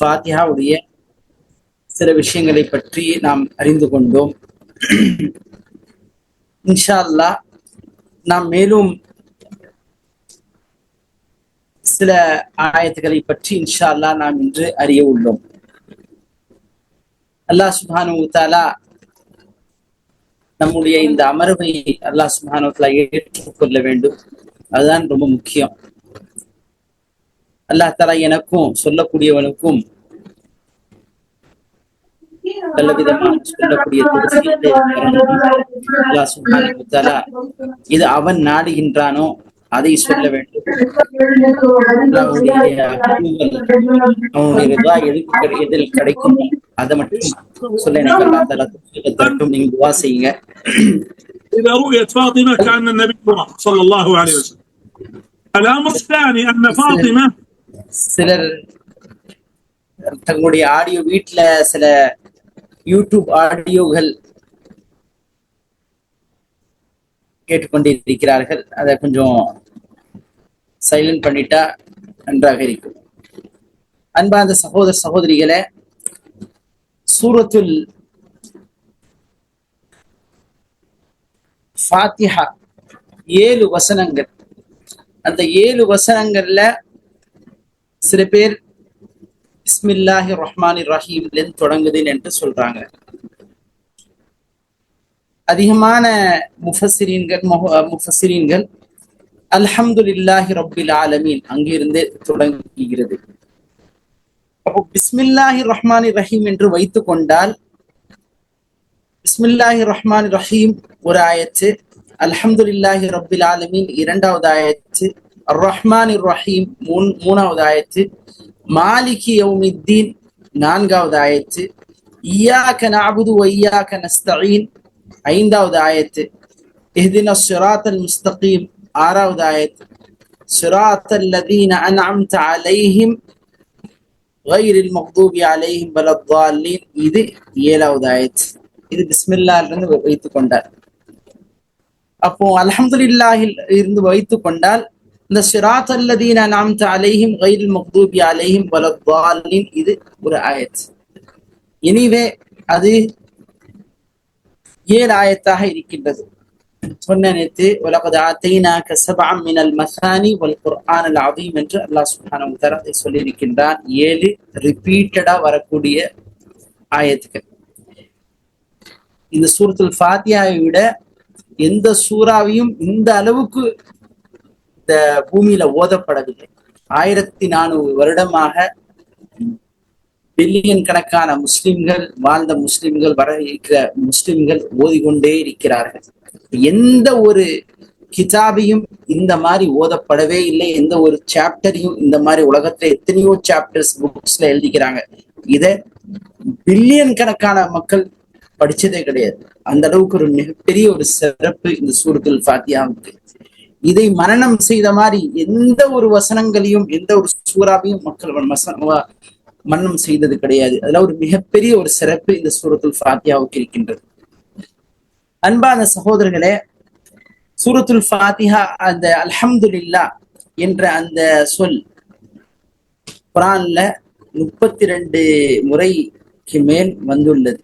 ஃபாத்திஹாவுடைய சில விஷயங்களை பற்றி நாம் அறிந்து கொண்டோம். இன்ஷா அல்லாஹ் நாம் மேலும் சில ஆயத்துக்களை பற்றி இன்ஷா அல்லாஹ் நாம் இன்று அறிய உள்ளோம். அல்லாஹ் சுப்ஹானஹு வ தஆலா நம்முடைய இந்த அமர்வை அல்லாஹ் சுப்ஹானஹு வ தஆலா ஏற்றுக்கொள்ள வேண்டும். அதுதான் ரொம்ப முக்கியம். அல்லாஹ் தஆலா எனக்கும் சொல்லக்கூடியவனுக்கும் நல்ல விதமாக சொல்லக்கூடிய தௌஃபீகை தரணும். அல்லாஹ் சுப்ஹானஹு வ தஆலா இது அவன் நாடுகின்றானோ அதை சொல்ல வேண்டும். அவனுடைய ரிதா எதில் கிடைக்கும் அதை மட்டும் சொல்ல எனக்கு அல்லாஹ் தஆலா தௌஃபீகை தரட்டும். நீங்க துஆ செய்யுங்க. إذا رؤيت فاطمة كأن النبي صلى الله عليه وسلم. الأمر الثاني أن فاطمة சிலர் தங்களுடைய ஆடியோ வீட்டுல சில யூடியூப் ஆடியோகள் கேட்டுக்கொண்டிருக்கிறார்கள். அதை கொஞ்சம் சைலண்ட் பண்ணிட்டா நன்றாக இருக்கும். அன்பார்ந்த சகோதர சகோதரிகளே, சூரத்துல் ஃபாத்திஹா 7 வசனங்கள். அந்த 7 வசனங்கள்ல சில பேர் பிஸ்மில்லாஹிர் ரஹ்மானிர் ரஹீம்ல தொடங்குதுன்னு என்று சொல்றாங்க. அதிகமான முஃபஸ்ஸிரீன்கள் அல்ஹம்துலில்லாஹி ரப்பில் ஆலமீன் அங்கிருந்து தொடங்குகிறது. அப்போ பிஸ்மில்லாஹிர் ரஹ்மானிர் ரஹீம் என்று வைத்துக் கொண்டால் பிஸ்மில்லாஹிர் ரஹ்மானிர் ரஹீம் ஒரு ஆயத்து, அல்ஹம்துலில்லாஹி ரப்பில் ஆலமீன் இரண்டாவது ஆயத்து, அர் ரஹ்மானிர் ரஹீம் மூணாவது ஆயத்து, மாலிகி யௌமித்தீன் நான்காவது ஆயத்து, இய்யாக நஅபுது வ இய்யாக நஸ்தஈன் ஐந்தாவது ஆயத்து, இஹ்தினஸ் ஸிராத்தல் முஸ்தகீம் ஆறாவது ஆயத்து, ஸிராத்தல் லதீன அன்அம்த அலைஹிம் கைரில் மக்தூபி அலைஹிம் வலத்தாலீன் இது 7வது ஆயத்து. இது பிஸ்மில்லாஹ்ல இருந்து வைத்துக் கொண்டார். அப்போ அல்ஹம்துலில்லாஹில் இருந்து வைத்துக் கொண்டால் இந்த ஸிராத்தல் லதீன அன்அம்த அலைஹிம் கைரில் மக்தூபி அலைஹிம் வலத்தாலீன் இது ஒரு ஆயத்து. எனவே அது 7 ஆயத்தாக இருக்கின்றது. சொன்ன நேத்து வலகத் ஆதைனாக சபஅம் மினல் மசானி வல் குர்ஆனல் அதீம் என்று அல்லாஹ் சுப்ஹானஹு வ தஆலா சொல்லியிருக்கின்றான். 7 ரிப்பீட்டடா வரக்கூடிய ஆயத்துக்கள். இந்த சூரத்துல் ஃபாத்திஹாவை விட எந்த சூறாவையும் இந்த அளவுக்கு இந்த பூமியில ஓதப்படவில்லை. 1400 வருடமாக பில்லியன் கணக்கான முஸ்லிம்கள் வாழ்ந்த முஸ்லிம்கள் வர இருக்கிற முஸ்லிம்கள் ஓதிக்கொண்டே இருக்கிறார்கள். எந்த ஒரு கிதாபையும் இந்த மாதிரி ஓதப்படவே இல்லை. எந்த ஒரு சாப்டரையும் இந்த மாதிரி உலகத்துல எத்தனையோ சாப்டர்ஸ் புக்ஸ்ல எழுதிக்கிறாங்க. இத பில்லியன் கணக்கான மக்கள் படிச்சதே கிடையாது. அந்த அளவுக்கு ஒரு மிகப்பெரிய ஒரு சிறப்பு இந்த சூரத்துல் ஃபாத்திஹாவுக்கு. இதை மனனம் செய்த மாதிரி எந்த ஒரு வசனங்களையும் எந்த ஒரு சூறாவையும் மக்கள் மன்னம் செய்தது கிடையாது. அதுல ஒரு மிகப்பெரிய ஒரு சிறப்பு இந்த சூரத்துல் ஃபாத்திஹாவுக்கு இருக்கின்றது. அன்பான சகோதரர்களே, சூரத்துல் ஃபாத்திஹா அந்த அல்ஹம்துலில்லாஹ் என்ற அந்த சொல் குர்ஆன்ல 32 முறைக்கு மேல் வந்துள்ளது.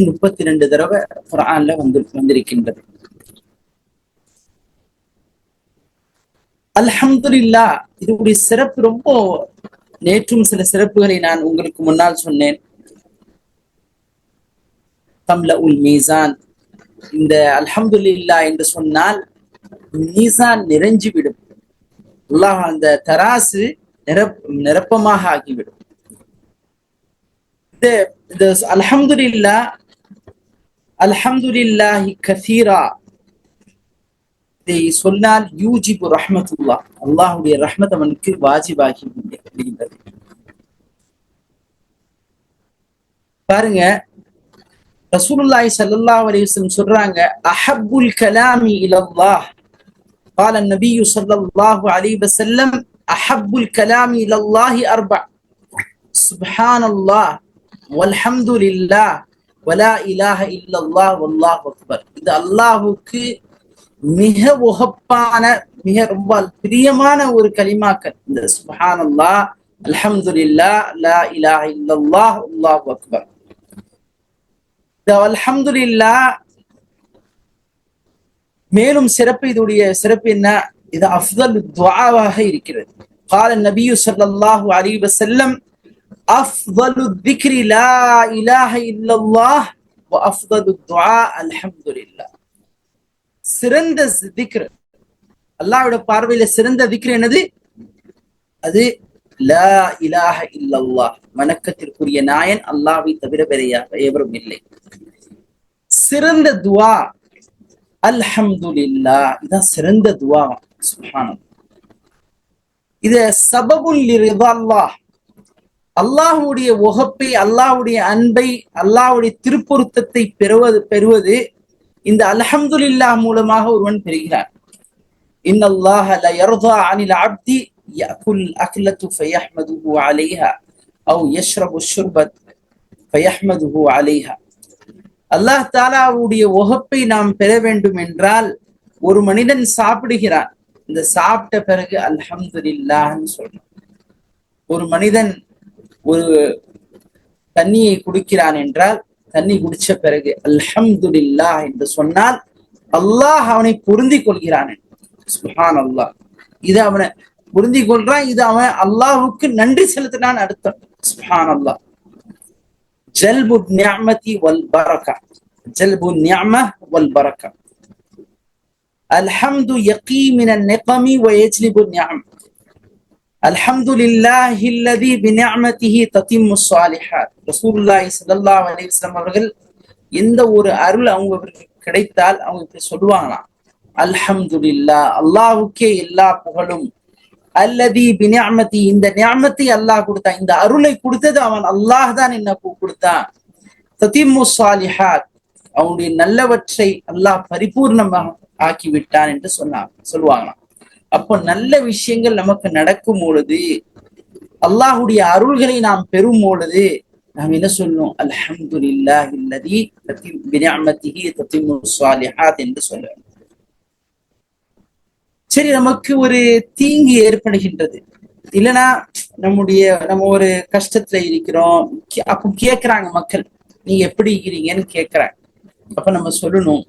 32 தடவை குர்ஆன்ல வந்திருக்கின்றது. அல்ஹம்துலில்லாஹ் இதனுடைய சிறப்பு ரொம்ப, நேற்றும் சில சிறப்புகளை நான் உங்களுக்கு முன்னால் சொன்னேன். தம்ல உல் மீசான், இந்த அல்ஹம்துலில்லாஹ் என்று சொன்னால் மீசான் நிறைஞ்சிவிடும். அல்லாஹ் அந்த தராசு நிரப்பமாக ஆகிவிடும். இந்த அல்ஹம்துலில்லாஹ் அல்ஹம்துலில்லாஹி கஸீரா இதை சொன்னால் யூஜிபு ரஹ்மத்துல்லாஹ், அல்லாஹ்வுடைய ரஹ்மத் அவனுக்கு வாஜிபாகி விடுகிறது. பாருங்க, ரசூலுல்லாஹி ஸல்லல்லாஹு அலைஹி வஸல்லம் சொல்றாங்க, அஹப்புல் கலாமி இலல்லாஹ் قال النبي صلى الله عليه وسلم أحب الكلام إلى الله 4 سبحان الله والحمد لله ولا إله إلا الله والله أكبر. இது அல்லாஹ்வுக்கு மிக உகப்பான மிக ரொம்ப பிரியமான ஒரு கலிமாக்கள் இந்த சுப்ஹானல்லாஹ், அல்ஹம்துலில்லாஹ், லா இலாஹ இல்லல்லாஹ், அல்லாஹு அக்பர். இந்த அல்ஹம்துலில்லாஹ் மேலும் சிறப்பு, இதோடைய சிறப்பு என்ன? இது அஃதலு துஆவாக இருக்கிறது. قال النبي صلى الله عليه وسلم أفضل الذكر لا إله إلا الله وأفضل الدعاء الحمد لله. சிறந்த திக்ர், அல்லாஹ்வுடைய பார்வையில சிறந்த திக்ர் என்னது? அது லா இலாஹ இல்லல்லாஹ், வணக்கத்திற்குரிய நாயன் அல்லாஹ்வை தவிர வேறு எவரும் இல்லை. சிறந்த துஆ அல்ஹம்துலில்லாஹ், இதான் சிறந்த துஆ. சுப்ஹானல்லாஹ். இது சபபுல் லிரிதால்லாஹ், அல்லாஹ்வுடைய உகப்பை, அல்லாஹ்வுடைய அன்பை, அல்லாஹ்வுடைய திருப்பொருத்தத்தை பெறுவது இந்த அல்ஹம்துலில்லாஹ் மூலமாக ஒருவன் பெறுகிறார். இன்னல்லாஹ லா யர்தா அனில் அப்தி யஅகுல் அக்லத்து ஃபயஹ்மதுஹு அலைஹா அவ் யஷ்ரபு ஷுர்பத் ஃபயஹ்மதுஹு அலைஹா. அல்லாஹ் தஆலாவுடைய உகப்பை நாம் பெற வேண்டும் என்றால், ஒரு மனிதன் சாப்பிடுகிறான், இந்த சாப்பிட்ட பிறகு அல்ஹம்துலில்லாஹ்னு சொல்றான். ஒரு மனிதன் ஒரு தண்ணியை குடிக்கிறான் என்றால், தண்ணி குடிச்ச பிறகு அல்ஹம்துலில்லாஹ் என்று சொன்னால் அல்லாஹ் அவனை பொருந்தி கொள்கிறான். சுப்ஹானல்லாஹ், இது அவனை பொருந்தி கொள்றான், இது அவன் அல்லாஹ்வுக்கு நன்றி செலுத்தினான் அர்த்தம். சுப்ஹானல்லாஹ். ஜல்பு நிஅமதி வல் பரக்கா, ஜல்பு நிஅமஹ் வல் பரக்கா. அல்ஹம்து யகீ மினன் நிகமி வ யஜ்லிபு நிஅம். அல்ஹம்துலில்லாஹி அல்லதி பிநிஅமதிஹி தத்திம்மு ஸாலிஹாத். ரசூலுல்லாஹி ஸல்லல்லாஹு அலைஹி வஸல்லம் அவர்கள் எந்த ஒரு அருள் அவங்களுக்கு கிடைத்தால் அவங்க இப்படி சொல்லுவாங்களாம், அல்ஹம்துலில்லாஹ், அல்லாஹ்வுக்கே எல்லா புகழும். அல்லதி பிநிஅமதி, இந்த நிஅமத்தை அல்லாஹ் கொடுத்தான், இந்த அருளை கொடுத்தது அவன் அல்லாஹ் தான் என்ன கொடுத்தான். தத்திம்மு ஸாலிஹாத், அவனுடைய நல்லவற்றை அல்லாஹ் பரிபூர்ணமாக ஆக்கிவிட்டான் என்று சொல்லுவாங்களாம். அப்போ நல்ல விஷயங்கள் நமக்கு நடக்கும் பொழுது, அல்லாஹுடைய அருள்களை நாம் பெறும் பொழுது நாம் என்ன சொல்லணும்? அல்ஹம்துலில்லாஹி அல்லதி பிநிஅமதிஹி தத்திம்மு ஸாலிஹாத் என்று சொல்லணும். சரி, நமக்கு ஒரு தீங்கு ஏற்படுகின்றது, இல்லைன்னா நம்ம ஒரு கஷ்டத்துல இருக்கிறோம், அப்போ கேட்கிறாங்க மக்கள், நீங்க எப்படி இருக்கிறீங்கன்னு கேட்கிறாங்க. அப்ப நம்ம சொல்லணும்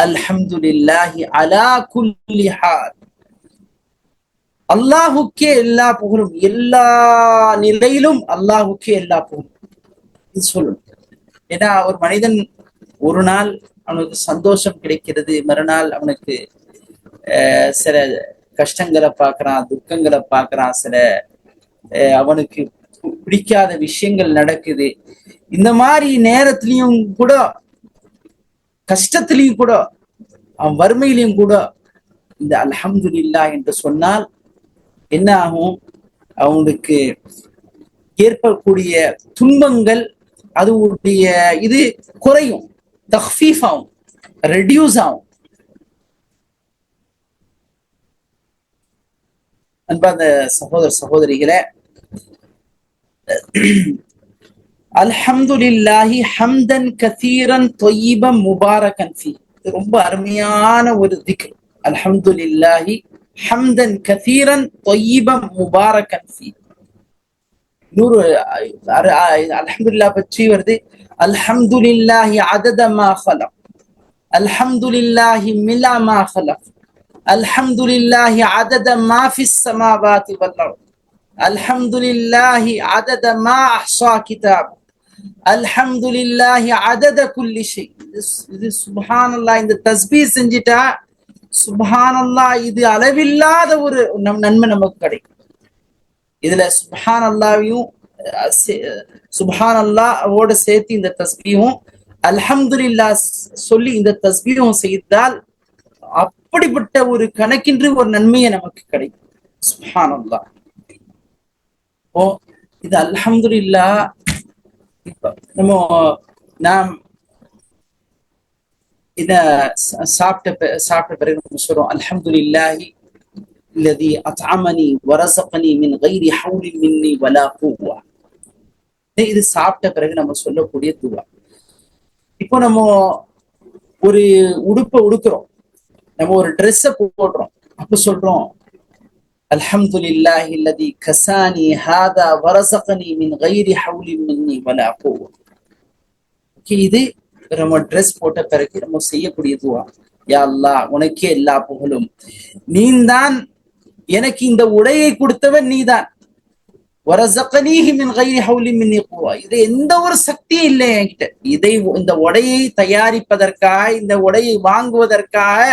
அல்ஹம்துலில்லாஹி அலா குல்லி ஹால், அல்லாஹுக்கே எல்லா புகழும், எல்லா நிலையிலும் அல்லாஹுக்கே எல்லா புகழும் சொல்லணும். ஏன்னா ஒரு மனிதன் ஒரு நாள் அவனுக்கு சந்தோஷம் கிடைக்கிறது, மறுநாள் அவனுக்கு சில கஷ்டங்களை பார்க்கறான், துக்கங்களை பார்க்கறான், சில அவனுக்கு பிடிக்காத விஷயங்கள் நடக்குது. இந்த மாதிரி நேரத்திலையும் கூட, கஷ்டத்திலையும் கூட, அவன் வறுமையிலையும் கூட இந்த அல்ஹம்துலில்லாஹ் என்று சொன்னால் என்ன ஆகும்? அவனுக்கு ஏற்படக்கூடிய துன்பங்கள் அதுடைய இது குறையும், தஃபீஃப் ஆகும், ரெடியூஸ் ஆகும். அன்பார்ந்த சகோதர சகோதரிகளே, அல்ஹம்துலில்லாஹி ஹம்தன் கதீரன் தொய்யிபம் முபாரகன் ஃபீ, இது ரொம்ப அருமையான ஒரு திக்ர். அல்ஹம்துலில்லாஹி ஹம்தன் கதீரன் தொய்யிபம் முபாரகன் ஃபீ. நூறு அல்ஹம்துலில்லாஹ் பற்றி வருது, அல்ஹம்துலில்லாஹி அதத மா ஹலக், அல்ஹம்துலில்லாஹி மிலா மா ஹலக், அல்ஹம்துலில்லாஹி அதத மா ஃபிஸ் ஸமாவாதி வல் அர்த், அல்ஹம்துலில்லாஹி அதத மா அஹ்ஸா கிதாப், அல்ஹம்துலில்லாஹி அதத குல்லி ஷை. இது சுப்ஹானல்லாஹ், இந்த தஸ்பீஹ் செஞ்சிட்டா சுப்ஹானல்லாஹ், இது அளவில்லாத ஒரு நன்மை நமக்கு கிடைக்கும். இதுல சுப்ஹானல்லாஹ்வையும் சுப்ஹானல்லாஹ்வோட சேர்த்து இந்த தஸ்பீஹும் அல்ஹம்துலில்லாஹ் சொல்லி இந்த தஸ்பீஹும் செய்தால் அப்படிப்பட்ட ஒரு கணக்கின்றி ஒரு நன்மையை நமக்கு கிடைக்கும். சுப்ஹானல்லாஹ். ஓ, இது அல்ஹம்துலில்லாஹ். இப்ப நாம் இத சாப்பிட்ட பிறகு நம்ம சொல்றோம், அல்ஹம்துலில்லாஹி அல்லதி அத்அமனி வரஸகனி மின் கைரி ஹவுலி மின்னி வலா குவ்வா. இது சாப்பிட்ட பிறகு நம்ம சொல்லக்கூடிய துவா. இப்போ நம்ம ஒரு உடுப்பை உடுக்கிறோம், நம்ம ஒரு ட்ரெஸ்ஸை போடுறோம், அப்ப சொல்றோம் அல்ஹம்துலில்லாஹி அல்லதி கசானி ஹாதா வரஸகனி மின் கைரி ஹவுலின் மின்னி வலா குவ. இது நம்ம ட்ரெஸ் போட்ட பிறகு நம்ம செய்யக்கூடிய துவா. யா அல்லாஹ், உனக்கே எல்லா புகழும், நீதான் எனக்கு இந்த உடையை கொடுத்தவன் நீதான். வரஸகனீஹி மின் கைரி ஹவுலின் மின்னி குவ. இது எந்த ஒரு சக்தியும் இல்லை என்கிட்ட. இந்த உடையை தயாரிப்பதற்காக, இந்த உடையை வாங்குவதற்காக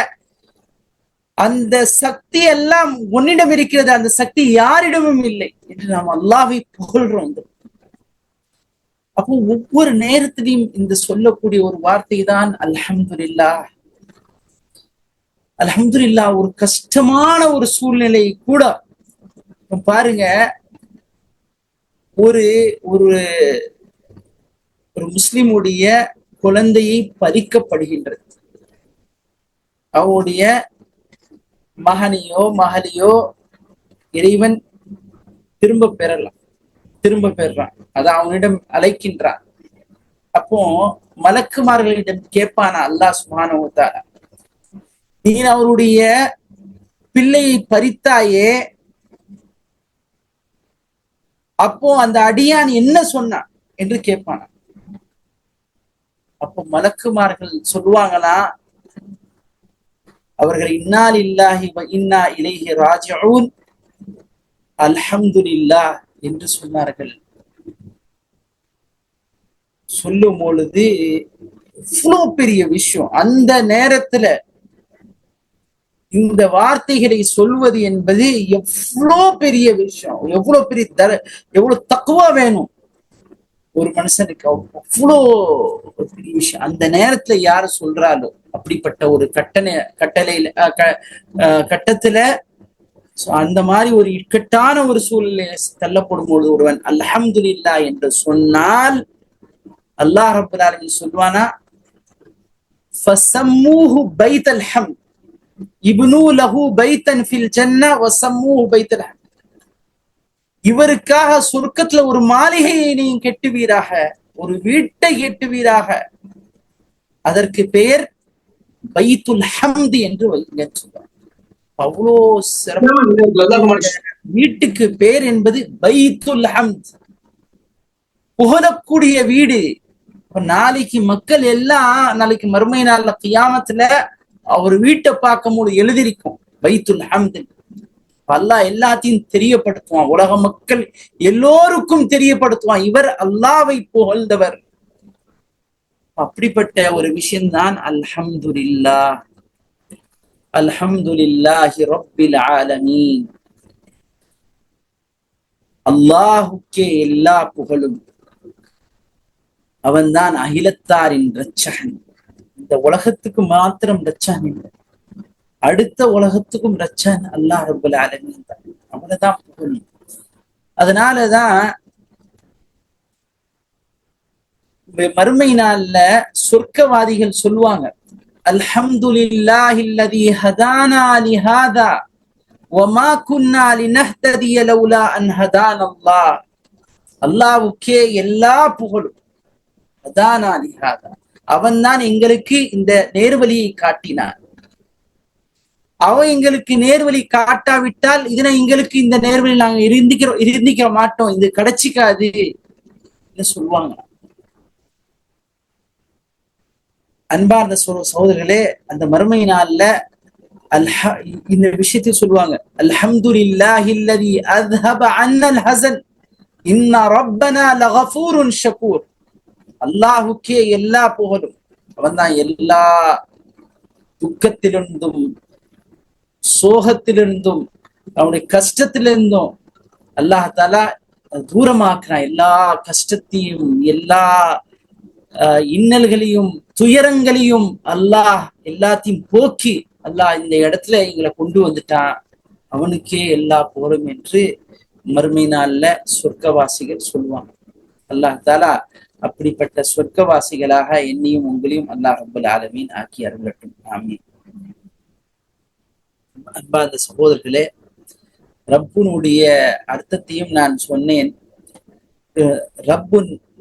அந்த சக்தி எல்லாம் உன்னிடம் இருக்கிறது, அந்த சக்தி யாரிடமும் இல்லை என்று நாம் அல்லாஹ்வை புகழ்றோம். அப்போ ஒவ்வொரு நேரத்திலையும் இந்த சொல்லக்கூடிய ஒரு வார்த்தை தான் அல்ஹம்துலில்லாஹ். அல்ஹம்துலில்லாஹ். ஒரு கஷ்டமான ஒரு சூழ்நிலை கூட பாருங்க, ஒரு ஒரு ஒரு முஸ்லிமுடைய குழந்தையை பறிக்கப்படுகின்றது. அவனுடைய மகனையோ மகளையோ இறைவன் திரும்ப பெறான், அதை அவனிடம் அழைக்கின்றான். அப்போ மலக்குமார்களிடம் கேட்பானா அல்லாஹ் சுப்ஹானஹு வ தஆலா, நீ அவருடைய பிள்ளையை பறித்தாயே, அப்போ அந்த அடியான் என்ன சொன்னான் என்று கேட்பானா. அப்போ மலக்குமார்கள் சொல்லுவாங்களா, அவர்கள் இன்னா லில்லாஹி வ இன்னா இலைஹி ராஜிஊன் அல்ஹம்துலில்லாஹ் என்று சொன்னார்கள். சொல்லும் பொழுது இவ்வளவு பெரிய விஷயம், அந்த நேரத்துல இந்த வார்த்தைகளை சொல்வது என்பது எவ்வளோ பெரிய விஷயம், எவ்வளவு தக்குவா வேணும் ஒரு மனுஷனுக்கு. அவ்வளோ பெரிய விஷயம். அந்த நேரத்துல யாரு சொல்றாலோ, அப்படிப்பட்ட ஒரு கட்டத்துல அந்த மாதிரி ஒரு இக்கட்டான ஒரு சூழ்நிலை தள்ளப்படும் பொழுது ஒருவன் அல்ஹம்துலில்லாஹ் என்று சொன்னால் அல்லாஹ் ரப்பல் ஆலமீன் சொல்வானா, ஃபஸம்மூஹு பைத்தல் ஹம்த் இப்னு லஹு பைத்தன் ஃபில் ஜன்னah வஸம்மூஹு பைத்தல் ஹம்த். இவருக்காக சொர்க்கத்துல ஒரு மாளிகையை நீ கட்டுவீராக, ஒரு வீட்டை கட்டுவீராக, அதற்கு பெயர் பைத்துல் ஹம்த் என்று வைங்க சொல்றாங்க. அவ்வளோ சிறப்பு. வீட்டுக்கு பேர் என்பது பைத்துல் ஹம்த், புகழக்கூடிய வீடு. நாளைக்கு மக்கள் எல்லாம் நாளைக்கு மறுமை நாள்ல கியாமத்துல அவர் வீட்டை பார்க்கும்போது எழுதிருக்கும் பைத்துல் ஹம்த். அல்லாஹ் எல்லாத்தையும் தெரியப்படுத்துவான், உலக மக்கள் எல்லோருக்கும் தெரியப்படுத்துவான், இவர் அல்லாஹ்வை புகழ்ந்தவர். அப்படிப்பட்ட ஒரு விஷயம்தான் அல்ஹம்துலில்லாஹ். அல்ஹம்துலில்லாஹி ரப்பில் ஆலமீன். அல்லாஹுக்கே எல்லா புகழும், அவன்தான் அகிலத்தாரின் இரட்சகன். இந்த உலகத்துக்கு மாத்திரம் இரட்சகன் இல்லை, அடுத்த உலகத்துக்கும் இரட்சகன் அல்லாஹ் ரப்பல் ஆலமீன் தான். அவனைதான் புகழும். அதனாலதான் மறுமை நாள்ல சொர்க்கவாதிகள் சொல்லுவாங்க, அல்ஹம்துலில்லாஹி அல்லதி ஹதானா லிஹாதா வமா குன்னா லினஹ்ததிய லௌலா அன் ஹதானல்லாஹ். அல்லாஹ்வுக்கே எல்லா புகழும். ஹதானா லிஹாதா, அவன்தான் எங்களுக்கு இந்த நேர்வழியை காட்டினான். அவன் எங்களுக்கு நேர்வழி காட்டாவிட்டால் இதனை எங்களுக்கு இந்த நேர்வழி நாங்க இருந்திக்க மாட்டோம், இது கிடைச்சிக்காது சொல்லுவாங்க. அன்பார்ந்த சகோதரர்களே, அந்த மறுமை நாள்ல இந்த விஷயத்தை சொல்லுவாங்க, அல்ஹம்துலில்லாஹி அல்லதி அஸ்ஹப அன்னல் ஹஸன் இன்ன ரப்பனா லகஃபூருன் ஷகூர். அல்லாஹுக்கே எல்லா புகழும், அவன்தான் எல்லா துக்கத்திலிருந்தும் சோகத்திலிருந்தும் அவனுடைய கஷ்டத்திலிருந்தும் அல்லாஹ் தஆலா தூரமாக்குறான். எல்லா கஷ்டத்தையும் எல்லா இன்னல்களையும் துயரங்களையும் அல்லாஹ் எல்லாத்தையும் போக்கி அல்லாஹ் இந்த இடத்துல எங்களை கொண்டு வந்துட்டான், அவனுக்கே எல்லா புகழும் என்று மறுமை நாள்ல சொர்க்கவாசிகள் சொல்லுவாங்க. அல்லாஹ் தஆலா அப்படிப்பட்ட சொர்க்கவாசிகளாக என்னையும் உங்களையும் அல்லாஹ் ரப்பல் ஆலமீன் ஆக்கி அருளட்டும். ஆமீன். அன்பார்ந்த சகோதரர்களே, ரப்புனுடைய அர்த்தத்தையும் நான் சொன்னேன்.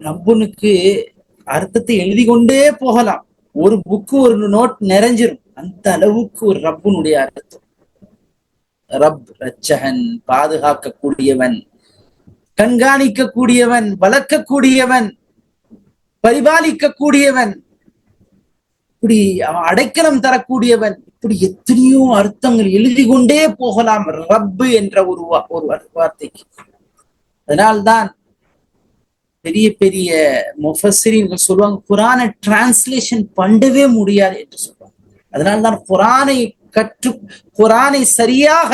ரப்புனுக்கு அர்த்தத்தை எழுதி கொண்டே போகலாம், ஒரு புக்கு ஒரு நோட் நிறைஞ்சிரும், அந்த அளவுக்கு ஒரு ரப்புனுடைய அர்த்தம். ரப் ரச்சகன், பாதுகாக்கக்கூடியவன், கண்காணிக்கக்கூடியவன், வளர்க்கக்கூடியவன், பரிபாலிக்கக்கூடியவன், இப்படி அடைக்கலம் தரக்கூடியவன், இப்படி எத்தனையோ அர்த்தங்கள் எழுதி கொண்டே போகலாம் ரப்பு என்ற ஒரு வார்த்தைக்கு. அதனால்தான் பெரிய பெரிய முஃபஸ்ஸிரீன்கள் சொல்லுவாங்க, குரானை டிரான்ஸ்லேஷன் பண்ணவே முடியாது என்று சொல்லுவாங்க. அதனால்தான் குரானை சரியாக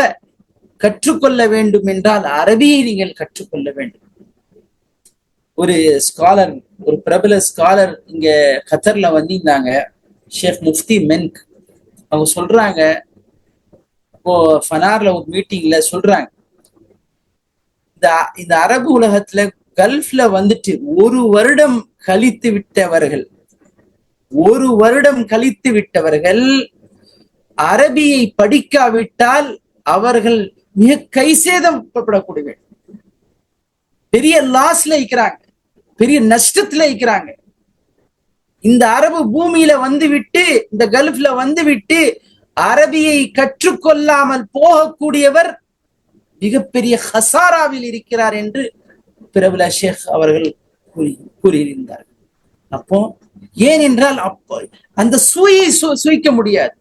கற்றுக்கொள்ள வேண்டும் என்றால் அரபியை நீங்கள் கற்றுக்கொள்ள வேண்டும். ஒரு ஸ்காலர், ஒரு பிரபல ஸ்காலர் இங்க கத்தர்ல வந்திருந்தாங்க, ஷேக் முஃப்தி மென்க். அவங்க சொல்றாங்க, இப்போ ஃபனார்ல ஒரு மீட்டிங்ல சொல்றாங்க, இந்த அரபு உலகத்துல கல்ஃப்ல வந்துட்டு ஒரு வருடம் கழித்து விட்டவர்கள் அரபியை படிக்காவிட்டால் அவர்கள் மிக கைசேதப்படக்கூடிய பெரிய லாஸ்ல இருக்கிறாங்க, பெரிய நஷ்டத்துல இருக்கிறாங்க. இந்த அரபு பூமியில வந்துவிட்டு, இந்த கல்ஃப்ல வந்துவிட்டு அரபியை கற்றுக்கொள்ளாமல் போகக்கூடியவர் மிகப்பெரிய ஹசாராவில் இருக்கிறார் என்று பிரபல ஷேக் அவர்கள் கூறியிருந்தார். அப்போ ஏனென்றால் அப்போ அந்த சுவையை சுவைக்க முடியாது.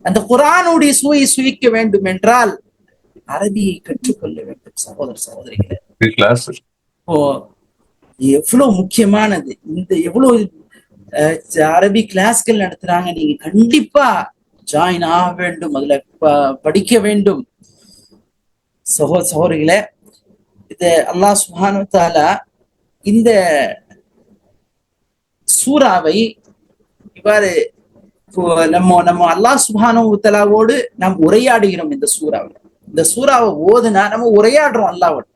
அந்த குர்ஆனுடைய சுவையை சுவைக்க வேண்டும் என்றால் அரபியை கற்றுக்கொள்ள வேண்டும். சகோதரிகளே, ஓ எவ்வளவு முக்கியமானது. இந்த எவ்வளவு அரபி கிளாஸ்கள் நடத்துறாங்க, நீங்க கண்டிப்பா ஜாயின் ஆக வேண்டும், அதுல படிக்க வேண்டும். சகோதரிகளே, இது அல்லாஹ் சுப்ஹானஹு வ தஆலா இந்த சூராவை இவ்வாறு நம்ம அல்லாஹ் சுப்ஹானஹு வ தஆலாவோடு நாம் உரையாடுகிறோம். இந்த சூராவை ஓதுனா நம்ம உரையாடுறோம் அல்லாஹ்வோடு.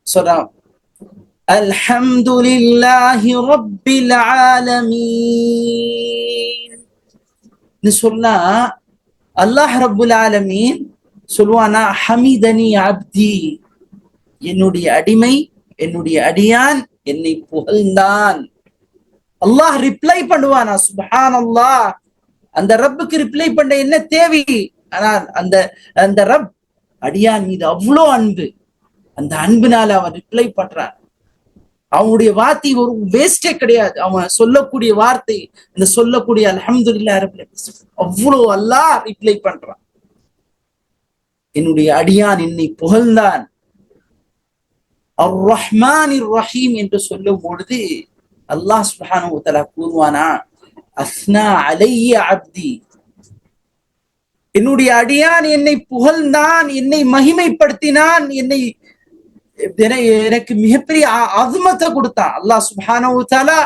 சொல்றோம், அல்ஹம்துலில்லாஹி ரப்பில் ஆலமீன் சொன்னா அல்லாஹ் ரப்புல் ஆலமீன் சொல்வானா, ஹமிதனி அப்தி, என்னுடைய அடிமை, என்னுடைய அடியான் என்னை புகழ்ந்தான். அல்லாஹ் ரிப்ளை பண்ணுவானா, சுப்ஹானல்லாஹ். அந்த ரப்புக்கு ரிப்ளை பண்ண என்ன தேவை? ஆனால் அந்த ரப் அடியான் மீது அவ்வளோ அன்பு, அந்த அன்புனால அவன் ரிப்ளை பண்றான். அவனுடைய வார்த்தை ஒரு வேஸ்டே கிடையாது. அவன் சொல்லக்கூடிய வார்த்தை, இந்த சொல்லக்கூடிய அல்ஹம்துலில்லாஹ் அவ்வளோ அல்லாஹ் ரிப்ளை பண்றான். என்னுடைய அடியான் என்னை புகழ்ந்தான். அர் ரஹ்மானிர் ரஹீம் என்று சொல்லும் பொழுது அல்லாஹ் சுப்ஹானஹு வ தஆலா கூறுவானா, அஸ்னா அலைய அப்தி, என்னுடைய அடியான் என்னை புகழ்ந்தான், என்னை மகிமைப்படுத்தினான், எனக்கு மிகப்பெரிய அஸ்மத்தை கொடுத்தான், அல்லாஹ் சுப்ஹானஹு வ தஆலா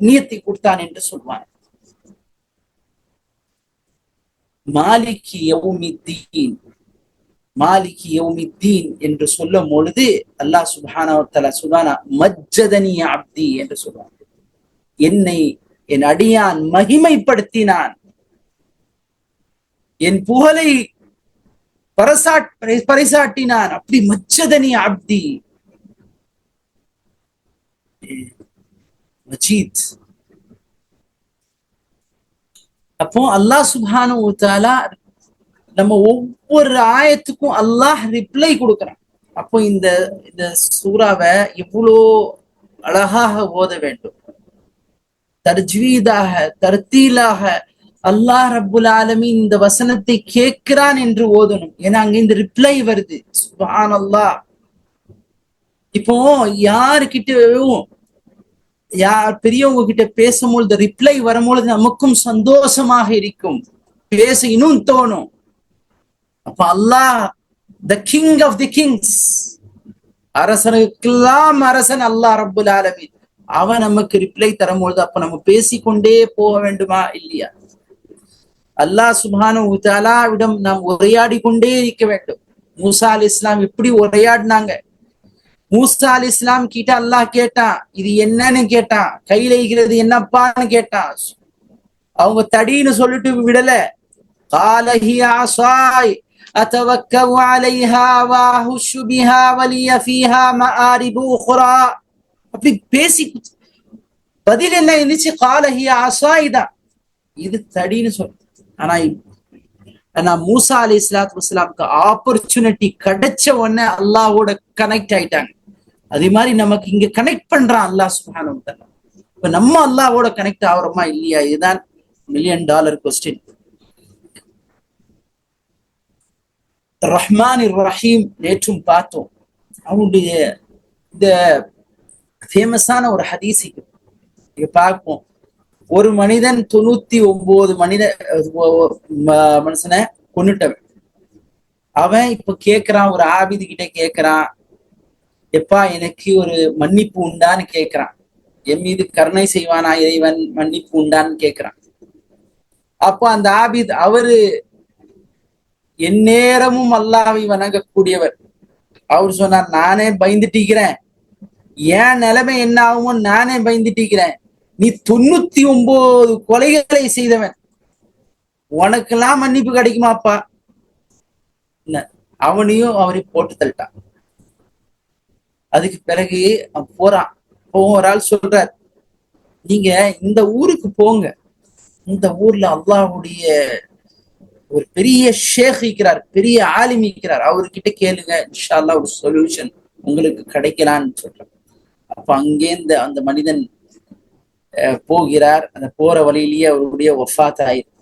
நியத்தை கொடுத்தான் என்று சொல்வான். மாலிகி யௌமித்தீன், மாலிகி யௌமித்தீன் என்று சொல்லும் பொழுது அல்லாஹ் சுப்ஹானஹு வ தஆலா சொல்வானா, மஜ்ஜதனி அப்தி என்று சொல்வான். என்னை என் அடியான் மகிமைப்படுத்தினான், என் புகழை பறைசாட்டினான். அப்படி மஜ்ஜதனி அப்தி, மஜீத். அப்போ அல்லாஹ் சுப்ஹானஹு வ தஆலா நம்ம ஒவ்வொரு ஆயத்துக்கும் அல்லாஹ் ரிப்ளை கொடுக்கிறான். அப்போ இந்த சூறாவை இவ்வளோ அழகாக ஓத வேண்டும், தர்ஜீதாக, தர்தீலாக. அல்லாஹ் ரப்புல் ஆலமீன் இந்த வசனத்தை கேட்கிறான் என்று ஓதணும். ஏன்னா அங்க இந்த ரிப்ளை வருது. சுப்ஹானல்லாஹ். இப்போ யார் பெரியவங்க கிட்ட பேசும்பொழுது ரிப்ளை வரும்பொழுது நமக்கும் சந்தோஷமாக இருக்கும், பேச இன்னும் தோணும். அப்ப Allah the king of the kings, அரசனுக்கெல்லாம் அரசன் அல்லாஹ் ரப்புல் ஆலமீன், அவன் நமக்கு ரிப்ளை தரும்பொழுது அப்ப நம்ம பேசிக்கொண்டே போக வேண்டுமா இல்லையா? அல்லாஹ் சுப்ஹானஹு வ தஆலாவிடம் நாம் உரையாடி கொண்டே இருக்க வேண்டும். மூசா அலைஹிஸ்ஸலாம் எப்படி உரையாடினாங்க? மூசா அலைஹிஸ்ஸலாம் கிட்ட அல்லாஹ் கேட்டான், இது என்னன்னு கேட்டான், கையில இருக்கிறது என்னப்பான்னு கேட்டான். அவங்க தடின்னு சொல்லிட்டு விடல. قال هي عصاي اتوكل عليها واهش بها ولي فيها مآرب اخرى. அப்படி பேசி பதில் என்ன இருந்துச்சு? قال هي عصاي தான், இது தடின்னு சொல்ல. ஆனா ஆனா மூசா அலைஹிஸ்ஸலாத்து வஸ்ஸலாமுக்கு ஆப்பர்ச்சுனிட்டி கிடைச்ச உடனே அல்லாஹ்வோட கனெக்ட் ஆயிட்டாங்க. அதே மாதிரி நமக்கு இங்க கனெக்ட் பண்றான் அல்லாஹ் சுப்ஹானஹு வ தஆலா. இப்ப நம்ம அல்லாஹ்வோட கனெக்ட் ஆகுறோமா இல்லையா? இதுதான் $1,000,000 கொஸ்டின். ரஹ்மான் ரஹீம் நேற்றும் பார்த்தோம். அவனுடைய இந்த ஃபேமஸான ஒரு ஹதீஸ் இங்க பார்ப்போம். ஒரு மனிதன் 99 மனுஷனை கொன்னுட்டவன். அவன் இப்ப கேட்கிறான், ஒரு ஆபிது கிட்ட கேட்கிறான், எப்பா எனக்கு ஒரு மன்னிப்பு உண்டான்னு கேட்கிறான். என் மீது கருணை செய்வானா இறைவன், மன்னிப்பு உண்டான்னு கேட்கிறான். அப்போ அந்த ஆபித் அவரு எந்நேரமும் அல்லாஹ்வை வணங்கக்கூடியவர். அவர் சொன்னார், நானே பயந்துட்டிருக்கிறேன், என் நிலைமை என்ன ஆகுமோ நானே பயந்துட்டிருக்கிறேன். நீ 99 கொலைகளை செய்தவன், உனக்கெல்லாம் மன்னிப்பு கிடைக்குமாப்பா? அவனையும் அவரை போட்டு தள்ளிட்டான். அதுக்கு பிறகு அவன் போறான். ஒரு ஆள் சொல்றார், நீங்க இந்த ஊருக்கு போங்க, இந்த ஊர்ல அல்லாஹ்வுடைய ஒரு பெரிய ஷேக் இருக்கிறார், பெரிய ஆலிம் இருக்கிறார், அவர்கிட்ட கேளுங்க, இன்ஷா அல்லாஹ் ஒரு சொல்யூஷன் உங்களுக்கு கிடைக்கலான்னு சொல்றார். அப்ப அங்கேருந்து அந்த மனிதன் போகிறார். அந்த போற வழியிலேயே அவருடைய வஃபாத் ஆயிருக்கு.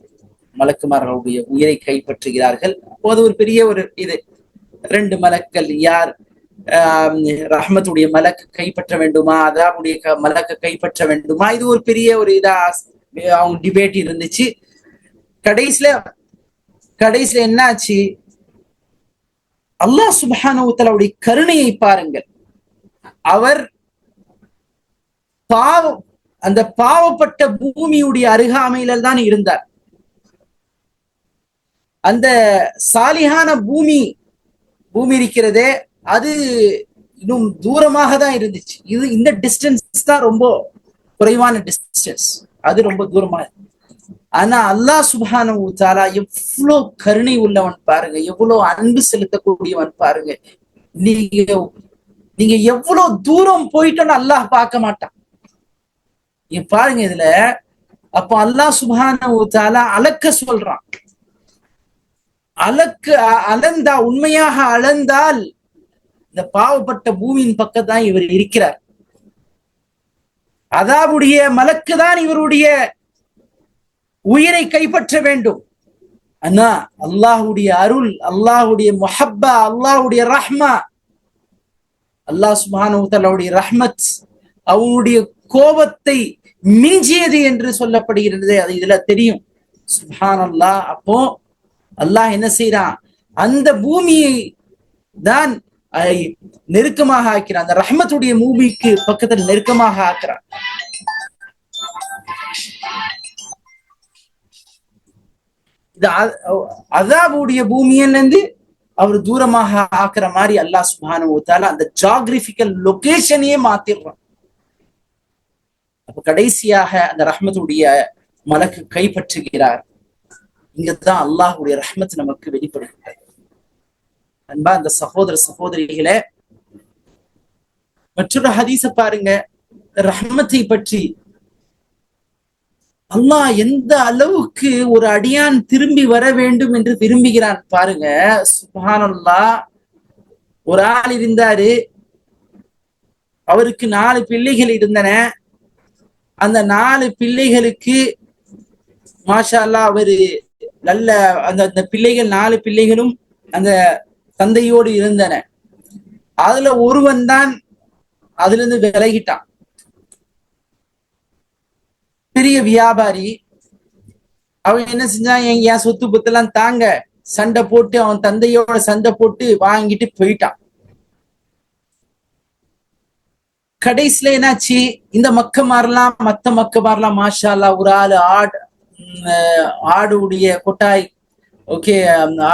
மலக்குமார்களுடைய உயிரை கைப்பற்றுகிறார்கள். அப்போது ஒரு பெரிய ஒரு இது 2 மலக்கள், யார் ரஹ்மத்துடைய மலக்கு கைப்பற்ற வேண்டுமா, அதாவுடைய மலக்க கைப்பற்ற வேண்டுமா, இது ஒரு பெரிய ஒரு இதா அவங்க டிபேட் இருந்துச்சு. கடைசியில என்ன ஆச்சு? அல்லாஹ் சுப்ஹானஹு வ தஆலாவுடைய கருணையை பாருங்கள். அவர் அந்த பாவப்பட்ட பூமியுடைய அருகாமையில தான் இருந்தார். அந்த சாலிஹான பூமி இருக்கிறதே, அது இன்னும் தூரமாக தான் இருந்துச்சு. இந்த டிஸ்டன்ஸ் தான் ரொம்ப குறைவான டிஸ்டன்ஸ், அது ரொம்ப தூரமா. ஆனா அல்லாஹ் சுப்ஹானஹு வ தஆலா எவ்வளவு கருணை உள்ளவன் பாருங்க, எவ்வளவு அன்பு செலுத்தக்கூடியவன் பாருங்க. நீங்க எவ்வளவு தூரம் போயிட்டோன்னு அல்லாஹ் பார்க்க மாட்டான். நீங்க பாருங்க இதுல. அப்ப அல்லாஹ் சுப்ஹானஹு வ தஆலா அளக்க சொல்றான். அளந்தா, உண்மையாக அளந்தால் இந்த பாவப்பட்ட பூமியின் பக்கத்தான் இவர் இருக்கிறார். அதாவுடைய மலக்கு தான் இவருடைய உயிரை கைப்பற்ற வேண்டும். ஆனா அல்லாஹ்வுடைய அருள், அல்லாஹ்வுடைய முஹப்பா, அல்லாஹ்வுடைய ரஹ்மா, அல்லாஹ் சுப்ஹானஹு வ தஆலாவுடைய ரஹ்மத் அவனுடைய கோபத்தை மிஞ்சியது என்று சொல்லப்படுகிறது. அது இதுல தெரியும். சுப்ஹானல்லாஹ். அப்போ அல்லாஹ் என்ன செய்யறான்? அந்த பூமியை தான் நெருக்கமாக ஆக்கிறான். அந்த ரஹ்மத்துடைய பூமிக்கு பக்கத்தில் நெருக்கமாக ஆக்குறான். இது அதாவுடைய பூமியிலிருந்து அவர் தூரமாக ஆக்குற மாதிரி அல்லாஹ் சுப்ஹானஹு வ தஆலா அந்த ஜியோகிராபிக்கல் லொகேஷனையே மாத்திடுறான். அப்ப கடைசியாக அந்த ரஹ்மத்துடைய மலக்கு கைப்பற்றுகிறார். இங்கதான் அல்லாஹ்வுடைய ரஹ்மத் நமக்கு வெளிப்படுகிறது. அன்பா அந்த சகோதரிகளே, மற்றொரு ஹதீஸ பாருங்க. ரஹ்மத்தை பற்றி அல்லாஹ் எந்த அளவுக்கு ஒரு அடியான் திரும்பி வர வேண்டும் என்று விரும்புகிறான் பாருங்க. சுப்ஹானல்லாஹ். ஒரு ஆள் இருந்தாரு, அவருக்கு 4 பிள்ளைகள் இருந்தன. அந்த 4 பிள்ளைகளுக்கு மாஷா அல்லாஹ் அவரு நல்ல அந்த பிள்ளைகள் 4 பிள்ளைகளும் அந்த தந்தையோடு இருந்தன. அதுல ஒருவன் தான் அதுல இருந்து விலகிட்டான். பெரிய வியாபாரி. அவன் என்ன செஞ்சான்? என் சொத்து பத்தெல்லாம் தாங்க, சண்டை போட்டு அவன் தந்தையோட சண்டை போட்டு வாங்கிட்டு போயிட்டான். கடைசியில என்னாச்சு? இந்த மத்த மக்கமாரெல்லாம் மாஷா அல்லாஹ் ஒரு ஆளு ஆடுடைய கொட்டாய், ஓகே,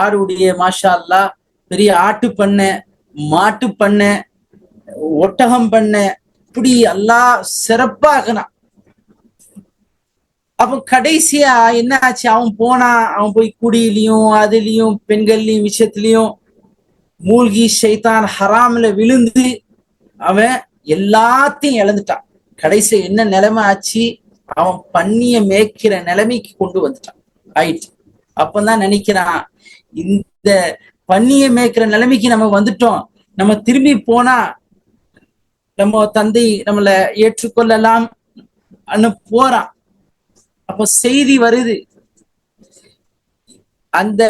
ஆடுடைய மாஷா அல்லாஹ் பெரிய ஆட்டு பண்ணை, மாட்டு பண்ணை, ஒட்டகம் பண்ணை, இப்படி அல்லாஹ் சிறப்பாகனான். அப்ப கடைசியா என்ன ஆச்சு? அவன் போய் குடியிலையும் அதுலயும் பெண்கள்லயும் விஷயத்திலையும் மூழ்கி ஷைத்தான் ஹராம்ல விழுந்து அவன் எல்லாத்தையும் இழந்துட்டான். கடைசி என்ன நிலைமை ஆச்சு? அவன் பண்ணிய மேய்க்கிற நிலைமைக்கு கொண்டு வந்துட்டான். ஆயிடுச்சு. அப்பதான் நினைக்கிறான், இந்த பன்னியை மேய்க்கிற நிலைமைக்கு நம்ம வந்துட்டோம், நம்ம திரும்பி போனா நம்ம தந்தை நம்மளை ஏற்றுக்கொள்ளலாம் போறான். அப்போ செய்தி வருது, அந்த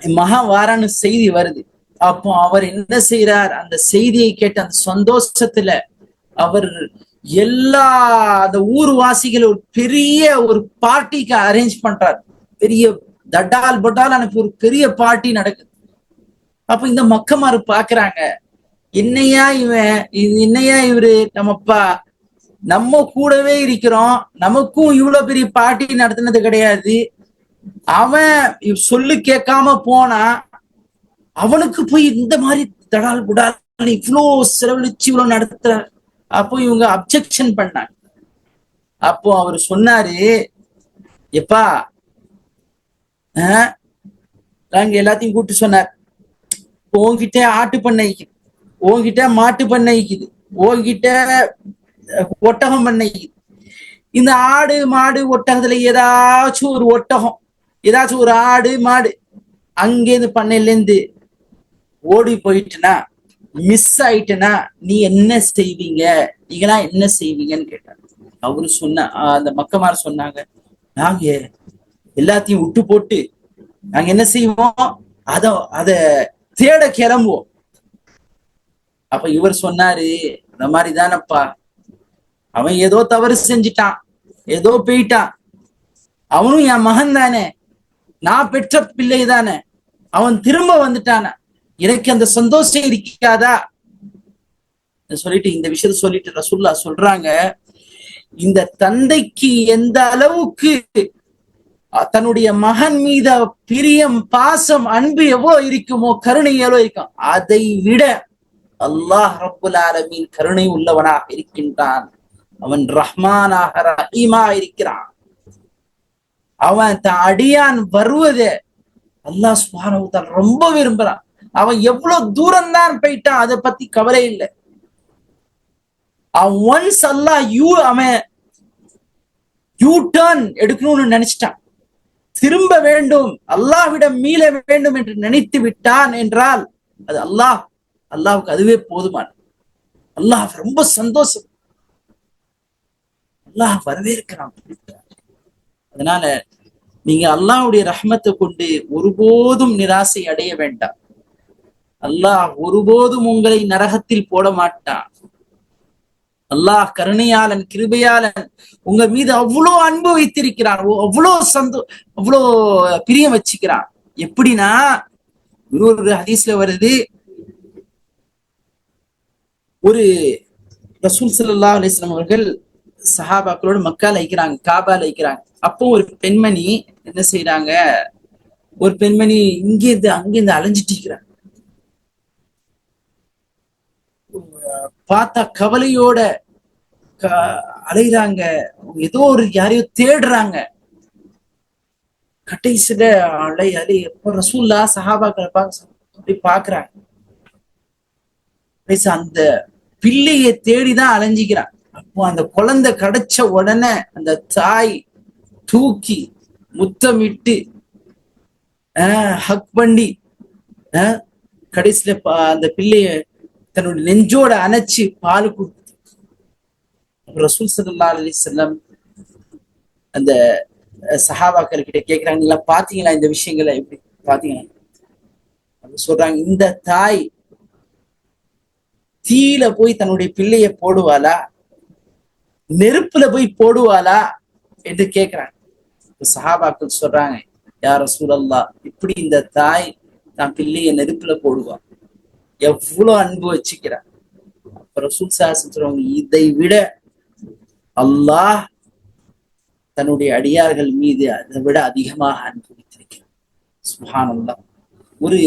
மகாவாரான்னு செய்தி வருது. அப்போ அவர் என்ன செய்யறார், அந்த செய்தியை கேட்ட அந்த சந்தோஷத்துல அவர் எல்லா அந்த ஊர்வாசிகள் ஒரு பெரிய ஒரு பார்ட்டிக்கு அரேஞ்ச் பண்றார். பெரிய தட்டால் பட்டால் அனுப்பி ஒரு பெரிய பார்ட்டி நடக்குது. அப்ப இந்த மக்கமாரு பாக்குறாங்க, என்னையா இவன், என்னையா இவரு, நம்மப்பா நம்ம கூடவே இருக்கிறோம், நமக்கும் இவ்வளவு பெரிய பார்ட்டி நடத்தினது கிடையாது, அவன் சொல்லு கேட்காம போனா அவனுக்கு போய் இந்த மாதிரி தடால் புடால் இவ்வளோ செலவழிச்சு இவ்வளவு நடத்துற. அப்போ இவங்க அப்செக்ஷன் பண்ணாங்க. அப்போ அவர் சொன்னாரு, எப்பா நாங்க எல்லாத்தையும் கூப்பிட்டு சொன்னார், உன்கிட்ட ஆட்டு பண்ணை இருக்குது, உன்கிட்ட மாட்டு பண்ணை இருக்குது, உன்கிட்ட ஒட்டகம் பண்ணை இருக்குது. இந்த ஆடு மாடு ஒட்டகத்துல ஏதாச்சும் ஒரு ஒட்டகம், ஏதாச்சும் ஒரு ஆடு மாடு அங்கேருந்து பண்ணையிலேருந்து ஓடி போயிட்டுனா, மிஸ் ஆயிட்டுனா நீ என்ன செய்வீங்க, நீங்களாம் என்ன செய்வீங்கன்னு கேட்டாங்க. அவரு சொன்ன, அந்த மக்கமார் சொன்னாங்க, நாங்க எல்லாத்தையும் விட்டு போட்டு நாங்க என்ன செய்வோம், அத தேட கிளம்புவோம். அப்ப இவர் சொன்னாரு, இந்த மாதிரி தானப்பா, அவன் ஏதோ தவறு செஞ்சிட்டான், ஏதோ போயிட்டான், அவனும் என் மகன் தானே, நான் பெற்ற பிள்ளை தானே, அவன் திரும்ப வந்துட்டான, எனக்கு அந்த சந்தோஷம் இருக்காதா சொல்லிட்டு இந்த விஷயத்த சொல்லிட்டு ரசூலுல்லாஹ் சொல்றாங்க, இந்த தந்தைக்கு எந்த அளவுக்கு தன்னுடைய மகன் மீத பிரியம், பாசம், அன்பு எவ்வளவு இருக்குமோ, கருணை எவ்வளவு இருக்கும், அதை விட அல்லாஹ் ரப்புல் ஆலமீன் கருணை உள்ளவனாக இருக்கின்றான். அவன் ரஹ்மானாக ரஹீமா இருக்கிறான். அவன் தன் அடியான் வருவதே அல்லாஹ் சுப்ஹானஹு வ தஆலா ரொம்ப விரும்புறான். அவன் எவ்வளவு தூரம் தான் போயிட்டான், அதை பத்தி கவலை இல்லை. அவன் ஒன்ஸ் அல்லாஹ் அவன் யூ டர்ன் எடுக்கணும்னு நினைச்சிட்டான், திரும்ப வேண்டும், அல்லாஹ்விடம் மீள வேண்டும் என்று நினைத்து விட்டான் என்றால் அது அல்லாஹ்வுக்கு அதுவே போதுமான. அல்லாஹ் ரொம்ப சந்தோஷம், அல்லாஹ் வரவேற்கிறான். அதனால நீங்க அல்லாஹ்வுடைய ரஹ்மத்தை கொண்டு ஒருபோதும் நிராசை அடைய வேண்டாம். அல்லாஹ் ஒருபோதும் உங்களை நரகத்தில் போட மாட்டான். அல்லாஹ் கருணையாளன், கிருபையாளன், உங்க மீது அவ்வளோ அன்பு வைத்திருக்கிறான், அவ்வளோ பிரியம் வச்சுக்கிறான். எப்படின்னா, இன்னொரு ஹதீஸ்ல வருது, ஒரு ரசூல் ஸல்லல்லாஹு அலைஹி வஸல்லம் அவர்கள் சஹாபாக்களோட மக்கால இருக்கிறாங்க, காபால இருக்கிறாங்க. அப்போ ஒரு பெண்மணி என்ன செய்யறாங்க, ஒரு பெண்மணி இங்கிருந்து அங்கிருந்து அலைஞ்சிட்டு இருக்கிறாங்க. பார்த்தா கவலையோட அலைகிறாங்க, ஏதோ ஒரு யாரையோ தேடுறாங்க. கடைசியில ரசூலுல்லாஹ் சஹாபாக்களை பாக்குறாங்க, அந்த பிள்ளையை தேடிதான் அலைஞ்சிக்கிறான். அப்போ அந்த குழந்தை கிடைச்ச உடனே அந்த தாய் தூக்கி முத்தமிட்டு ஹக் பண்ணி கடைசியில அந்த பிள்ளைய தன்னுடைய நெஞ்சோட அணைச்சு பால் கொடுத்து, ரசூல் ஸல்லல்லாஹு அலைஹி வஸல்லம் அந்த சஹாபாக்கள் கிட்ட கேட்கிறாங்க, நீங்க பாத்தீங்களா இந்த விஷயங்களை, எப்படி பாத்தீங்களா? சொல்றாங்க, இந்த தாய் தீயில போய் தன்னுடைய பிள்ளைய போடுவாளா, நெருப்புல போய் போடுவாளா என்று கேட்கிறாங்க. சஹாபாக்கள் சொல்றாங்க, யா ரசூலல்லாஹ், இப்படி இந்த தாய் தான் பிள்ளைய நெருப்புல போடுவா, எவ்வளவு அன்பு வச்சுக்கிறார். அப்ப ரசூல் ஸல்லல்லாஹு அலைஹி வஸல்லம் சொல்றாங்க, இதை விட அல்லாஹ் தன்னுடைய அடியார்கள் மீது அதை விட அதிகமாக அன்பு வைத்திருக்கிறார். சுப்ஹானல்லாஹ். ஒரு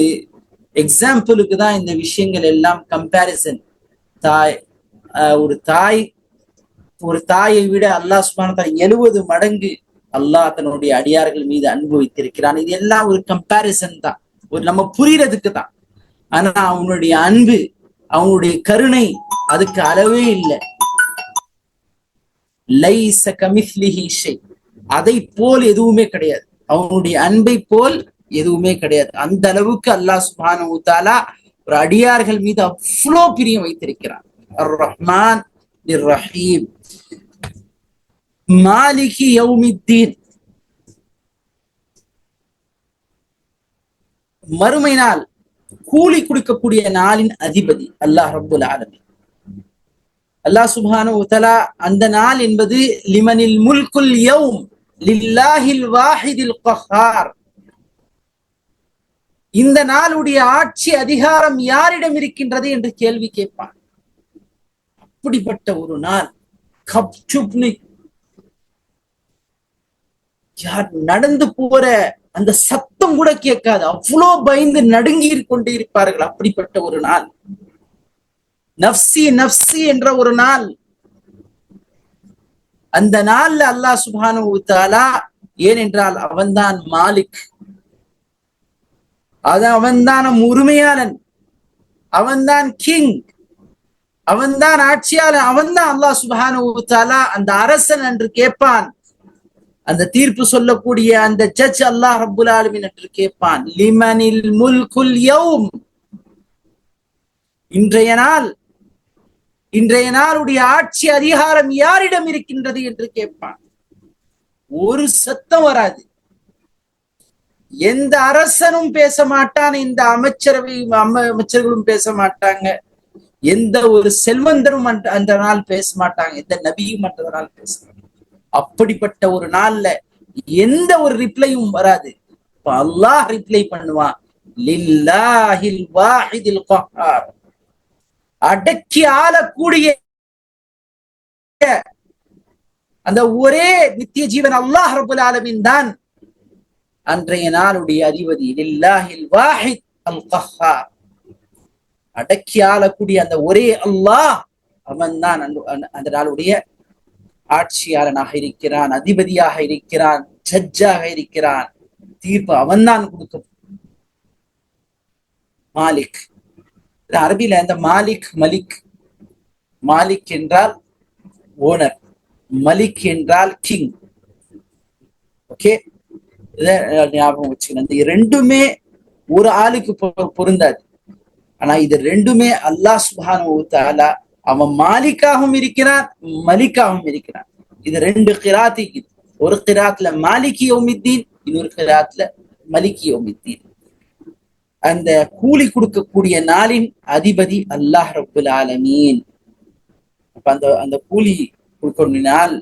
எக்ஸாம்பிளுக்கு தான் இந்த விஷயங்கள் எல்லாம் கம்பேரிசன். ஒரு தாயை விட அல்லாஹ் சுப்ஹானஹு வ தஆலா 70 மடங்கு அல்லாஹ் தன்னுடைய அடியார்கள் மீது அன்பு வைத்திருக்கிறான். இது எல்லாம் ஒரு கம்பேரிசன் தான், ஒரு நம்ம புரியறதுக்கு தான். ஆனா அவனுடைய அன்பு, அவனுடைய கருணை அதுக்கு அளவே இல்லை. லைஸ கமிஸ்லிஹி ஷை, அதை போல் எதுவுமே கிடையாது. அவனுடைய அன்பை போல் எதுவுமே கிடையாது. அந்த அளவுக்கு அல்லாஹ் சுப்ஹானஹு வ தஆலா ஒரு அடியார்கள் மீது அவ்வளோ பிரியம் வைத்திருக்கிறான். அர் ரஹ்மான் இர் ரஹீம் மாலிகி யௌமித்தீன், மறுமை நாள் கூலி கொடுக்கக்கூடிய நாளின் அதிபதி அல்லாஹ் ரப்புல் ஆலமீன். அல்லாஹ் சுப்ஹானஹு வ தஆலா அந்த நாள் என்பது லிமனில் முல்குல் யௌம் லில்லாஹில் வாஹிதில் கஹ்ஹார், இந்த நாளுடைய ஆட்சி அதிகாரம் யாரிடம் இருக்கின்றது என்று கேள்வி கேட்பான். அப்படிப்பட்ட ஒரு நாள் கப்சுப்னு யார் நடந்து போற அந்த சத்தம் கூட கேட்காது, அவ்வளோ பயந்து நடுங்கி கொண்டு இருப்பார்கள். அப்படிப்பட்ட ஒரு நாள், நஃப்சி நஃப்சி என்ற ஒரு நாள். அந்த நாள்ல அல்லாஹ் சுப்ஹானஹு வ தஆலா, ஏனென்றால் அவன்தான் மாலிக், அவன்தான் உரிமையாளன், அவன்தான் கிங், அவன்தான் ஆட்சியாளன், அவன்தான் அல்லாஹ் சுப்ஹானஹு வ தஆலா அந்த அரசன் என்று கேட்பான். அந்த தீர்ப்பு சொல்லக்கூடிய அந்த ஜட்ஜ் அல்லாஹ் ரப்புல் ஆலமீன் என்று கேட்பான். லிமனில் முல்குல் யௌம், இன்றைய நாளுடைய ஆட்சி அதிகாரம் யாரிடம் இருக்கின்றது என்று கேட்பான். ஒரு சத்தம் வராது, எந்த அரசனும் பேச மாட்டான், எந்த அமைச்சர்களும் பேச மாட்டாங்க, எந்த ஒரு செல்வந்தரும் அந்த நாள் பேச மாட்டாங்க, எந்த நபியும் அந்த நாள் பேச மாட்டாங்க. அப்படிப்பட்ட ஒரு நாள்ல எந்த ஒரு ரிப்ளையும் வராது. அல்லாஹ் ரிப்ளை பண்ணுவான், லில்லாஹில் வாஹிதில் கஹ்ஹார், அடக்கி ஆளக்கூடிய அந்த ஒரே நித்திய ஜீவன் அல்லாஹ் ரப்புல் ஆலமீன் தான் அன்றைய நாளுடைய அதிபதி. லில்லாஹில் வாஹித் அல் கஹ்ஹார், அடக்கி ஆளக்கூடிய அந்த ஒரே அல்லாஹ், அவன் தான் அந்த நாளுடைய ஆட்சியாளனாக இருக்கிறான், அதிபதியாக இருக்கிறான், ஜட்ஜாக இருக்கிறான். தீர்ப்பு அவன்தான் கொடுக்க. மாலிக், அரபில அந்த மாலிக் மலிக், மாலிக் என்றால் ஓனர், மலிக் என்றால் கிங். ஓகே, ஞாபகம் வச்சுக்கணும். இந்த ரெண்டுமே ஒரு ஆளுக்கு பொருந்தாது. ஆனா இது ரெண்டுமே அல்லாஹ் சுப்ஹானஹு வ தஆலா அவன் மாலிக்காகவும் இருக்கிறான், மலிக்காகவும் இருக்கிறான். இது ரெண்டு கிராத்தி, ஒரு கிராத்ல மாலிகி யௌமித்தீன், இன்னொரு கிராத்ல மலிகி யௌமித்தீன். அந்த கூலி கொடுக்கக்கூடிய நாளின் அதிபதி அல்லாஹ் ரப்புல் ஆலமீன். அப்ப அந்த கூலி கொடுக்கக்கூடிய நாள்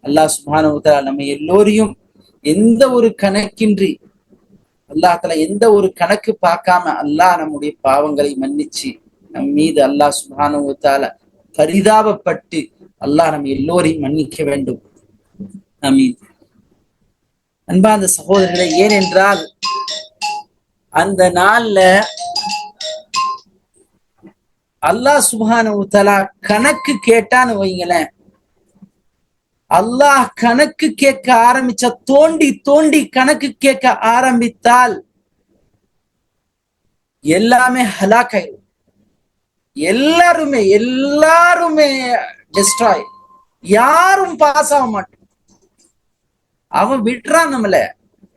அல்லாஹ் சுப்ஹானஹு வ தஆலா நம்ம எல்லோரையும் எந்த ஒரு கணக்கின்றி, அல்லாஹ் தஆலா எந்த ஒரு கணக்கு பார்க்காம அல்லாஹ் நம்முடைய பாவங்களை மன்னிச்சு நம் மீது அல்லாஹ் சுப்ஹானஹு வ தஆலா பரிதாபப்பட்டு அல்லாஹ் நம்ம எல்லோரையும் மன்னிக்க வேண்டும். ஆமீன். அன்பார்ந்த சகோதரர்களே, ஏனென்றால் அந்த நாள்ல அல்லாஹ் சுப்ஹானஹு வ தஆலா கணக்கு கேட்டான்னு வைங்களேன், அல்லாஹ் கணக்கு கேட்க ஆரம்பிச்ச, தோண்டி தோண்டி கணக்கு கேட்க ஆரம்பித்தால் எல்லாமே ஹலாக் ஆயிடும். எல்லாருமே டிஸ்ட்ராய், யாரும் பாஸ் ஆக மாட்டோம். அவன் விடுறான், நம்மள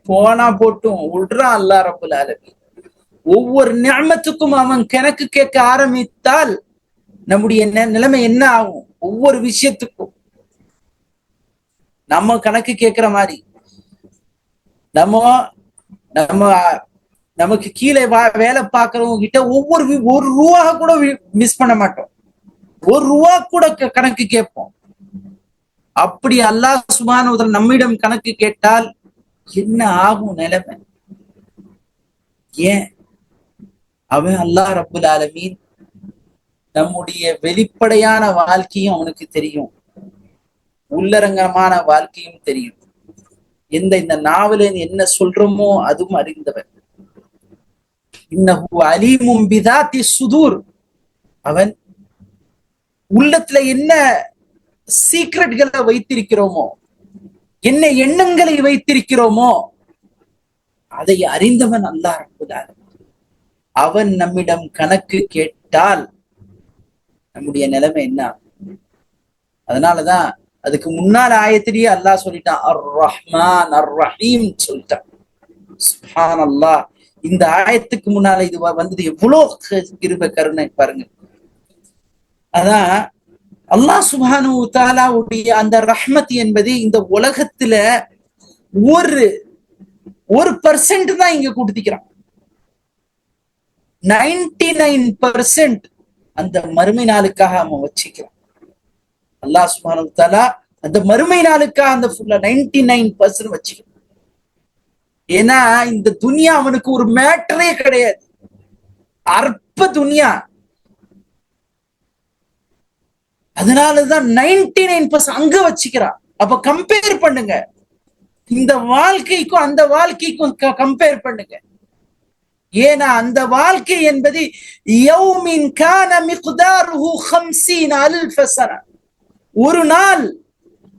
போனா போட்டும் விடுறான் அல்லாஹ் ரப்புல் ஆலமீன். ஒவ்வொரு நிஅமத்துக்கும் அவன் கணக்கு கேட்க ஆரம்பித்தால் நம்முடைய நிலைமை என்ன ஆகும்? ஒவ்வொரு விஷயத்துக்கும் நம்ம கணக்கு கேட்கிற மாதிரி, நமக்கு கீழே வேலை பார்க்கறவங்க கிட்ட ஒரு ரூபா கூட மிஸ் பண்ண மாட்டோம், ஒரு ரூபா கூட கணக்கு கேட்போம். அப்படி அல்லாஹ் சுப்ஹானஹு வ தஆலா நம்மிடம் கணக்கு கேட்டால் என்ன ஆகும் நிலைமை? ஏன்? அவன் அல்லாஹ் ரப்புல் ஆலமீன் நம்முடைய வெளிப்படையான வாழ்க்கையும் அவனுக்கு தெரியும், உள்ளரங்கமான வாழ்க்கையும் தெரியும். இந்த நாவல என்ன சொல்றோமோ அதுவும் அறிந்தவன். இன்னஹு அலீமும் பிதாத்தி சுதூர், அவன் உள்ளத்துல என்ன சீக்ரெட்களை வைத்திருக்கிறோமோ, என்ன எண்ணங்களை வைத்திருக்கிறோமோ அதை அறிந்தவன் அல்லாஹ் ரப்புல் ஆலமீன். அவன் நம்மிடம் கணக்கு கேட்டால் நம்முடைய நிலைமை என்ன? அதனாலதான் அதுக்கு முன்னால் ஆயத்திலேயே அல்லாஹ் சொல்லிட்டான், அர் ரஹ்மான் அர் ரஹீம் சொல்லிட்டான். சுப்ஹானல்லாஹ். இந்த ஆயத்துக்கு முன்னால இது வந்தது எவ்வளவு கிருபை கருணை பாருங்க. அதான் அல்லாஹ் சுப்ஹானஹு வ தஆலாவுடைய அந்த ரஹ்மத் என்பது இந்த உலகத்துல ஒரு 1% தான் இங்க கொடுத்திக்கிறான். 99% அந்த மறுமை நாளுக்காக அவன் வச்சுக்கிறான். அல்லாஹ் சுப்ஹானஹு வ தஆலா அந்த மறுமை நாளுக்காக அந்த ஃபுல்லா 99% வச்சுக்கிறான். ஏன்னா இந்த துனியா அவனுக்கு ஒரு மேட்டரே கிடையாது, அற்ப துனியா. அதனாலதான் 99% அங்க வச்சுக்கிறான். அப்ப கம்பேர் பண்ணுங்க, இந்த வாழ்க்கைக்கும் அந்த வாழ்க்கைக்கும் கம்பேர் பண்ணுங்க. ஏன்னா அந்த வாழ்க்கை என்பது யௌமின் கான மிக்தாருஹு 50,000 சன, ஒரு நாள்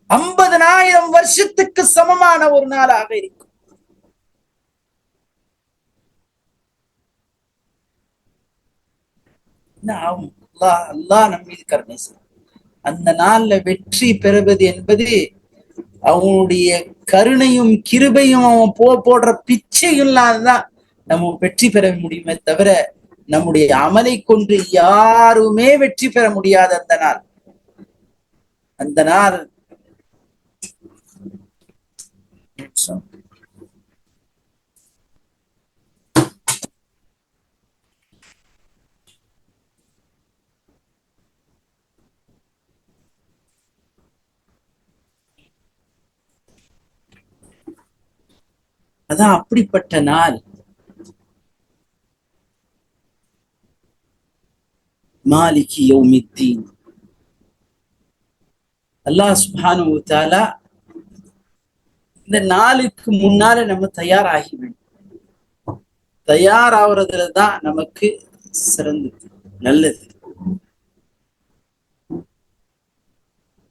50,000 வருஷத்துக்கு சமமான ஒரு நாளாக இருக்கும். அல்லாஹ் நம்ம மீது கருணை செய்யும். அந்த நாள்ல வெற்றி பெறுவது என்பது அவனுடைய கருணையும் கிருபையும் அவன் போடுற பிச்சையும் இல்லாததான் நம்ம வெற்றி பெற முடியுமே தவிர நம்முடைய அமலை கொண்டு யாருமே வெற்றி பெற முடியாத அந்த நாள். அந்த நாள் அதான் அப்படிப்பட்ட நாள். மாலிகி யௌமித்தீன். அல்லாஹ் சுப்ஹானஹு வ தஆலா இந்த நாளுக்கு முன்னால நம்ம தயாராகி வேண்டும். தயாராகிறதுல தான் நமக்கு சிறந்தது, நல்லது.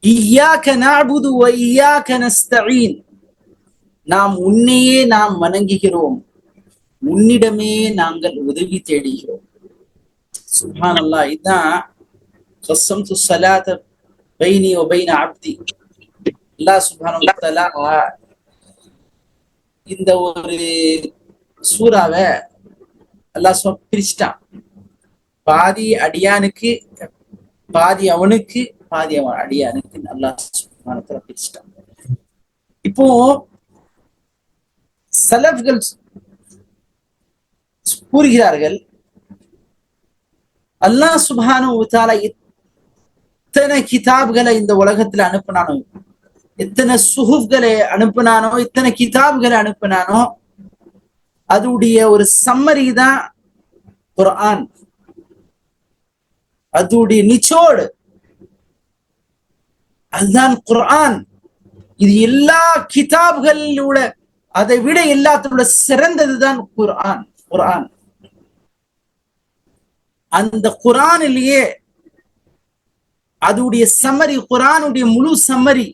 இய்யாக நஅபுது வ இய்யாக நஸ்தஈன். நாம் உன்னையே நாம் வணங்குகிறோம், உன்னிடமே நாங்கள் உதவி தேடுகிறோம். சுப்ஹானல்லாஹ். இதான் கஸம்து ஸலாத பைனி வ பைன அப்தி. அல்லாஹ் சுப்ஹானஹு வ தஆலா இந்த ஒரு சூறாவை அல்லாஹ் பிரிச்சிட்டான். பாதி அடியானுக்கு, பாதி அவனுக்கு, பாதி அவன் அடியானுக்கு அல்லாஹ் சுப்ஹானஹு வ தஆலா பிரிச்சிட்டான். இப்போ சலஃப்கள் கூறுகிறார்கள், அல்லாஹ் சுப்ஹானஹு வ தஆலா எத்தனை கிதாப்களை இந்த உலகத்துல அனுப்பினானோ, எத்தனை சுஹுஃப்களை அனுப்பினானோ, எத்தனை கிதாப்களை அனுப்பினானோ, அதுடைய ஒரு சம்மரி தான் குர்ஆன். அதுடைய நிச்சோடு அதுதான் குர்ஆன். இது எல்லா கிதாப்களோட அதை விட எல்லாத்தோட சிறந்ததுதான் குர்ஆன். குர்ஆன் அந்த குர்ஆனிலேயே அதுடைய சம்மரி, குர்ஆனுடைய முழு சம்மரி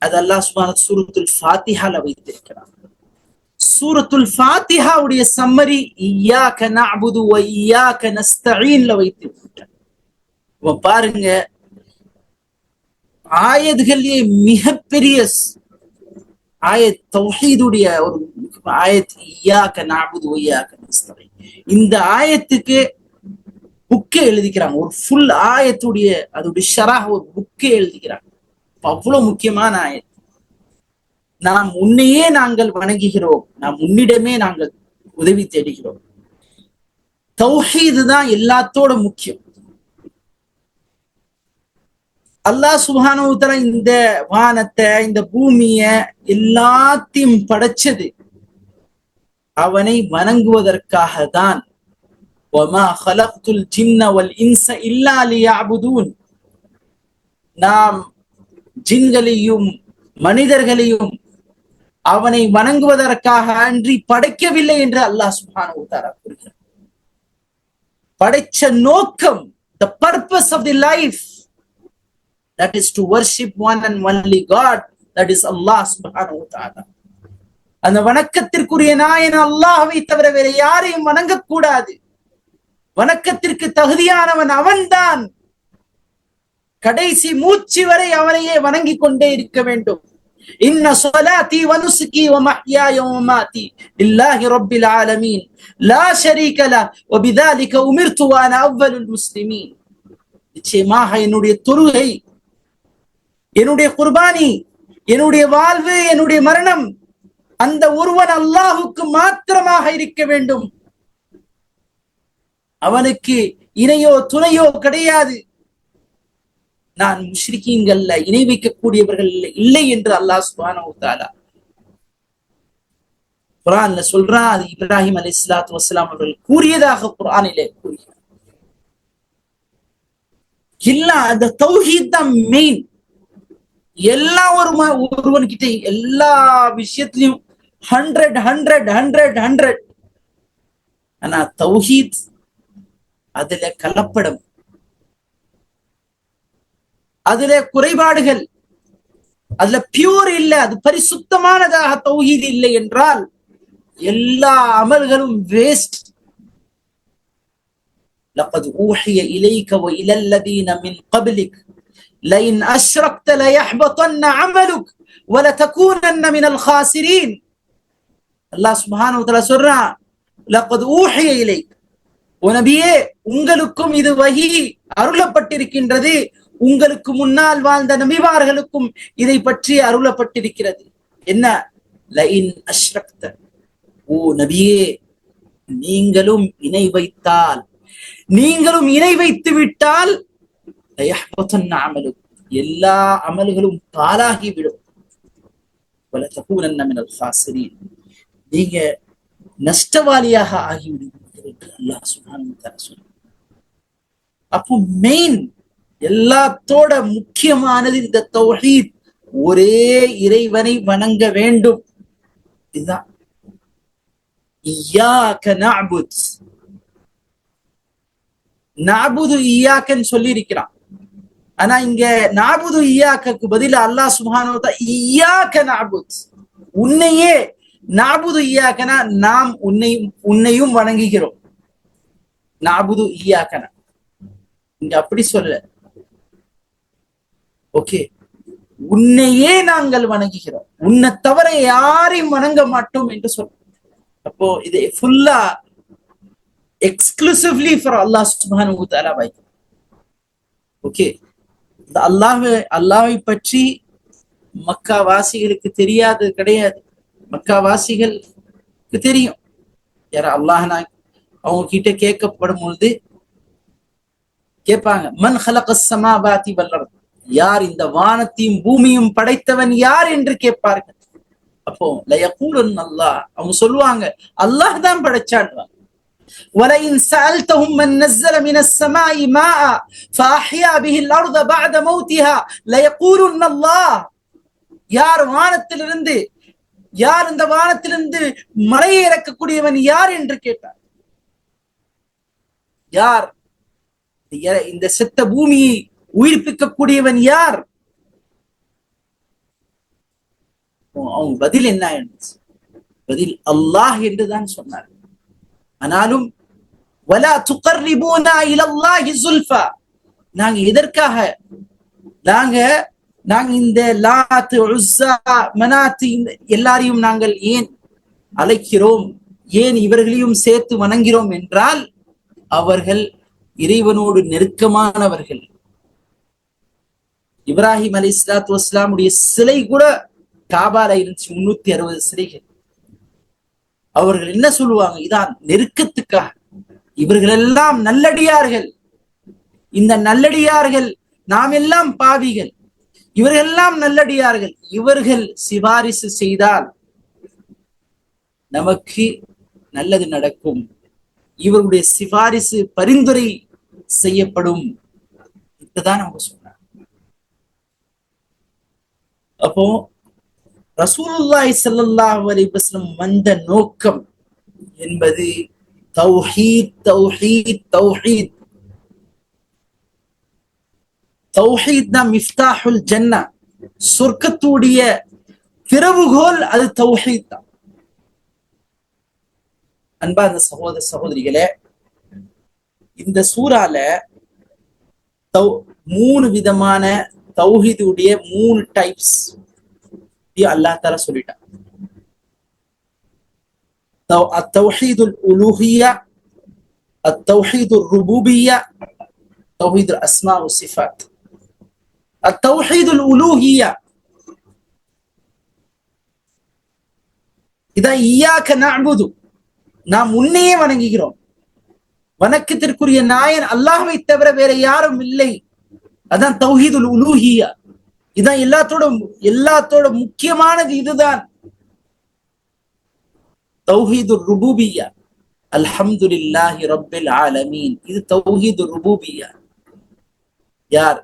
அது அல்லாஹ் சுப்ஹானஹு சூரத்துல் ஃபாத்திஹால வைத்திருக்கிறார். சூரத்துல் ஃபாத்திஹாவுடைய சம்மரி இய்யாக நஅபுது வ இய்யாக நஸ்தஈன்ல வைத்திருக்கிறார். பாருங்க, ஆயத்களிலே மிகப்பெரிய ஆயத் தௌஹீதுடைய ஒரு ஆயத் இய்யாக நஅபுது வ இய்யாக நஸ்தஈன். இந்த ஆயத்துக்கு புக்கே எழுதிக்கிறாங்க, ஒரு ஃபுல் ஆயத்துடைய அதோடைய ஷரஹ் ஒரு புக்கே எழுதிக்கிறாங்க. அவ்வளவு முக்கியமான ஆயத். நாம் உன்னையே நாங்கள் வணங்குகிறோம், நாம் உன்னிடமே நாங்கள் உதவி தேடுகிறோம். தௌஹீது தான் எல்லாத்தோட முக்கியம். அல்லாஹ் சுப்ஹானஹு வ தஆலா இந்த வானத்தை, இந்த பூமிய எல்லாத்தையும் படைச்சது அவனை வணங்குவதற்காக தான். வமா ஹலக்துல் ஜின்ன வல் இன்ஸ இல்லா லியஅபுதூன். நாம் ஜின்களையும் மனிதர்களையும் அவனை வணங்குவதற்காக அன்றி படைக்கவில்லை என்று அல்லாஹ் சுப்ஹானஹு வ தஆலா கூறுகிறார். படைச்ச நோக்கம், the purpose of the life, that is to worship one and only God, that is Allah subhanahu wa ta'ala. அந்த வணக்கத்திற்குரிய நாயன் அல்லாஹ்வை தவிர வேற யாரையும் வணங்கக்கூடாது. வணக்கத்திற்கு தகுதியானவன் அவன்தான். கடைசி மூச்சு வரை அவனையே வணங்கிக் கொண்டே இருக்க வேண்டும். இன்ன ஸலாத்தி வ நுஸ்கி வ மஹ்யாய வ மமாத்தி லில்லாஹி ரப்பில் ஆலமீன் லா ஷரீக லஹு வ பிதாலிக உமிர்து வ அன அவ்வலுல் முஸ்லிமீன். நிச்சயமாக என்னுடைய தொழுகை, என்னுடைய குர்பானி, என்னுடைய வாழ்வு, என்னுடைய மரணம் அந்த ஒருவன் அல்லாஹுக்கு மாத்திரமாக இருக்க வேண்டும். அவனுக்கு இணையோ துணையோ கிடையாது. நான் முஷ்ரிக்கீன்கள்ல இணை வைக்கக்கூடியவர்கள் இல்லை என்று அல்லாஹ் சுப்ஹானஹு வ தஆலா குர்ஆன்ல சொல்றான். அது இப்ராஹிம் அலைஹிஸ்ஸலாத்து வஸ்ஸலாம் அவர்கள் கூறியதாக குர்ஆனிலே கூறுகிறார். இல்ல அந்த தௌஹீத் தான் மெயின். எல்லா ஒருவன் கிட்ட எல்லா விஷயத்திலையும் 100 ஆனா தௌஹீத் அதுல கலப்படம், அதுல குறைபாடுகள், அதுல பியூர் இல்ல, அது பரிசுத்தமானதாக தௌஹீத் இல்லை என்றால் எல்லா அமல்களும் வேஸ்ட். லகத் ஊஹிய இலைக வ இலல் லதீன மின் கப்லிக் லஇன் அஷ்ரக்த லயஹ்பதன்ன அமலுக் வ லதகூனன்ன மினல் காசிரீன். அல்லாஹ் சுப்ஹானஹு வ தஆலா சொல்றான், லகத் ஊஹிய இலைக், ஓ நபியே உங்களுக்கும் இது வஹி அருளப்பட்டிருக்கின்றது, உங்களுக்கு முன்னால் வாழ்ந்த நபிமார்களுக்கும் இதை பற்றி அருளப்பட்டிருக்கிறது. என்ன? லஇன் அஷ்ரக்த, ஓ நபியே நீங்களும் இணை வைத்தால், நீங்களும் இணை வைத்து விட்டால் லயஹ்பதன்ன அமலுக், எல்லா அமல்களும் பாழாகிவிடும். வலதகூனன்ன மினல் காசிரீன், நீங்க நஷ்டவாளியாக ஆகிவிடுவீர்கள் என்று அல்லாஹ் சுப்ஹானஹு வ தஆலா சொல்றார். அப்போ மெயின் எல்லாத்தோட முக்கியமானது இந்த தௌஹீத், ஒரே இறைவனை வணங்க வேண்டும். இதுதான் இய்யாக நஅபுத். நஅபுது இய்யாக்கன்னு சொல்லி இருக்கிறான். ஆனா இங்க நஅபுது இய்யாக்கு பதிலா அல்லாஹ் சுப்ஹானஹு வ தஆலா இய்யாக நஅபுத், உன்னையே, நஅபுது இய்யாகனா நாம் உன்னையும் வணங்குகிறோம். நஅபுது இய்யாகனா இங்க அப்படி சொல்ல, ஓகே, உன்னையே நாங்கள் வணங்குகிறோம், உன்னை தவிர யாரையும் வணங்க மாட்டோம் என்று சொல்ல. அப்போ இது ஃபுல்லா எக்ஸ்க்ளூசிவ்லி ஃபார் அல்லாஹ் சுப்ஹானஹு வ தஆலா பை. ஓகே, இந்த அல்லாஹ்வை பற்றி மக்கா வாசிகளுக்கு தெரியாது கிடையாது. மக்கா வாசிகளுக்கு தெரியும். யார அல்லாஹ்னா அவங்க கிட்ட கேட்கப்படும் பொழுது கேட்பாங்க, மன் ஹலகஸ் ஸமாவாதி வல் அர்த், யார் இந்த வானத்தையும் பூமியும் படைத்தவன் யார் என்று கேட்பார்கள். அப்போ லயகூலுன் அல்லாஹ், அவங்க சொல்லுவாங்க அல்லாஹ் தான் படைச்சான். வலஇன் சஅல்தஹும் மன் நஸல மினஸ் ஸமாஇ மாஅ ஃபஅஹ்யா பிஹில் அர்த பஅத மௌத்திஹா லயகூலுன் அல்லாஹ், யார் வானத்திலிருந்து, யார் இந்த வானத்திலிருந்து மழையை இறக்கக்கூடியவன் யார் என்று கேட்டார். யார் இந்த செத்த பூமியை உயிர்ப்பிக்கக்கூடியவன் யார்? அவங்க பதில் என்ன? பதில் அல்லாஹ் என்றுதான் சொன்னார். ஆனாலும் வலா துகர்ரிபூனா இலல்லாஹி ஸுல்ஃபா, நாங்க எதற்காக நாங்க இந்த லாத் உஸ்ஸா மனாத் எல்லாரையும் நாங்கள் ஏன் அழைக்கிறோம், ஏன் இவர்களையும் சேர்த்து வணங்குகிறோம் என்றால் அவர்கள் இறைவனோடு நெருக்கமானவர்கள். இப்ராஹிம் அலைஹிஸ்ஸலாத்து வஸ்ஸலாமுடைய சிலை கூட காபால இருந்துச்சு, 360 சிலைகள். அவர்கள் என்ன சொல்லுவாங்க? இதான் நெருக்கத்துக்காக. இவர்கள் எல்லாம் நல்லடியார்கள், இந்த நல்லடியார்கள், நாம் எல்லாம் பாவிகள், இவர்கள் எல்லாம் நல்லடியார்கள், இவர்கள் சிபாரிசு செய்தால் நமக்கு நல்லது நடக்கும், இவருடைய சிபாரிசு பரிந்துரை செய்யப்படும். இதுதான் அவங்க சொன்னாங்க. அப்போ ரசூலுல்லாஹி ஸல்லல்லாஹு அலைஹி வஸல்லம் வந்த நோக்கம் என்பது தௌஹீத், தௌஹீத், தௌஹீத். தௌஹீத் தான் மிஃப்தாஹுல் ஜன்னா, சொர்க்கத்துடைய திறவுகோல் அது தௌஹீத் தான். அன்பார்ந்த சகோதர சகோதரிகளே, இந்த சூறால மூணு விதமான தௌஹீதுடைய மூணு டைப்ஸ் அல்லாஹ் தஆலா சொல்லிட்டான். அத்தௌஹீதுல் உலூஹிய்யா, அத்தௌஹீதுர் ருபூபிய்யா, தௌஹீதுல் அஸ்மா வ சிஃபாத். அத்தௌஹீதுல் உலூஹிய்யா இதான் இய்யாக நஅ்புது, நாம் உன்னையே வணங்குகிறோம், வணக்கத்திற்குரிய நாயன் அல்லாஹ்வை தவிர வேற யாரும் இல்லை. அதான் தௌஹீதுல் உலூஹிய்யா. இதான் எல்லாத்தோட முக்கியமானது. இதுதான் தௌஹீதுர் ருபூபிய்யா, அல்ஹம்துலில்லாஹி ரப்பில் ஆலமீன். இது தௌஹீதுர் ருபூபிய்யா. யார்?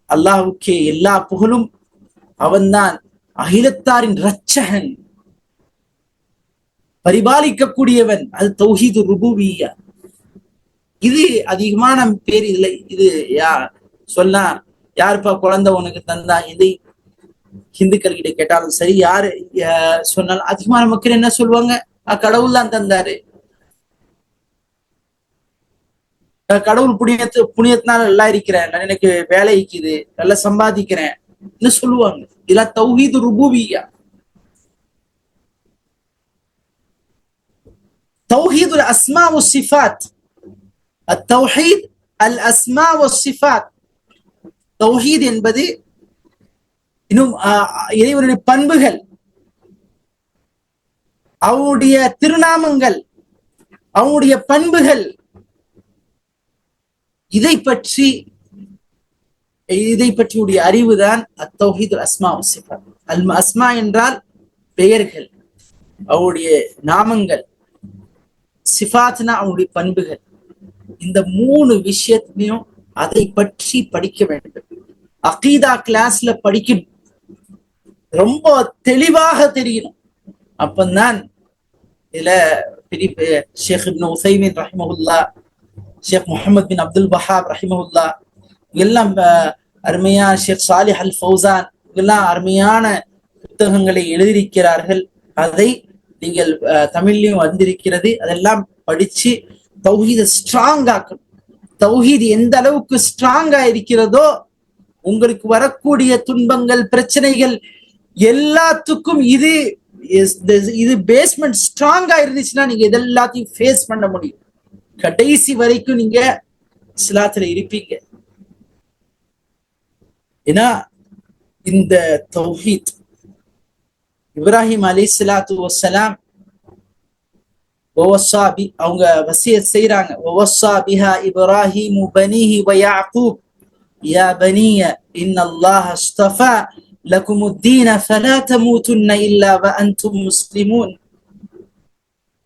அல்லாஹ்வுக்கே எல்லா புகழும், அவன்தான் அகிலத்தாரின் இரட்சகன், பரிபாலிக்கக்கூடியவன். அது தௌஹீதுர் ருபூபிய்யா. இது அதிகமான பேர் இல்லை. இது சொன்னா யாருப்பா குழந்தை உனக்கு தந்தா, இதை ஹிந்துக்கள் கிட்ட கேட்டாலும் சரி, யாரு சொன்னாலும் அதிகமான மக்கள் என்ன சொல்லுவாங்க? கடவுள் தான் தந்தாரு, கடவுள் புண்ணியத்தினால நல்லா இருக்கிறேன், எனக்கு வேலை இருக்குது, நல்லா சம்பாதிக்கிறேன் சொல்லுவாங்க. இதெல்லாம் தௌஹீது ருபூபிய்யா. தௌஹீதுல் அஸ்மா வ சிஃபாத், அத்தௌஹீத் அல் அஸ்மா வ சிஃபாத். தௌஹீத் என்பது இன்னும் இறைவனுடைய பண்புகள், அவனுடைய திருநாமங்கள், அவனுடைய பண்புகள், இதை பற்றியுடைய அறிவுதான் அத்தௌஹீதுல் அஸ்மா வ சிஃபாத். அஸ்மா என்றால் பெயர்கள், அவருடைய நாமங்கள், சிஃபாத்னா அவனுடைய பண்புகள். இந்த மூணு விஷயத்திலையும் அதை பற்றி படிக்க வேண்டும். அகீதா கிளாஸ்ல படிக்கணும், ரொம்ப தெளிவாக தெரியணும். அப்பந்தான் இதுல ஷேக் இப்னு உஸைமீன் ரஹிமஹுல்லா, ஷேக் முஹம்மது பின் அப்துல் வஹாப் ரஹிமஹுல்லா, எல்லாம் அருமையான ஷேக் சாலிஹ் அல் ஃபௌசான் எல்லாம் அருமையான புத்தகங்களை எழுதியிருக்கிறார்கள். அதை நீங்கள் தமிழ்லயும் வந்திருக்கிறது. அதெல்லாம் படிச்சு தௌஹீத ஸ்ட்ராங் ஆக்கணும். தௌஹீத் எந்த அளவுக்கு ஸ்ட்ராங்கா இருக்கிறதோ, உங்களுக்கு வரக்கூடிய துன்பங்கள், பிரச்சனைகள் எல்லாத்துக்கும் இது பேஸ்மெண்ட் ஸ்ட்ராங்கா இருந்துச்சுன்னா நீங்க இதெல்லாத்தையும் ஃபேஸ் பண்ண முடியும். கடைசி வரைக்கும் நீங்க இஸ்லாத்துல இருப்பீங்க. ஏன்னா இந்த தௌஹீத் இப்ராஹிம் அலைஹிஸ்ஸலாத்து வஸ்ஸலாம் அவங்க வசியத் செய்றாங்க. வவஸ்ஸா பிஹா இப்ராஹிமு பனீஹி வ யாக்கூப் யா பனிய இன்னல்லாஹ அஸ்தஃபா லகுமுத்தீன ஃபலா தமூதுன்ன இல்லா வ அன்தும் முஸ்லிமூன்.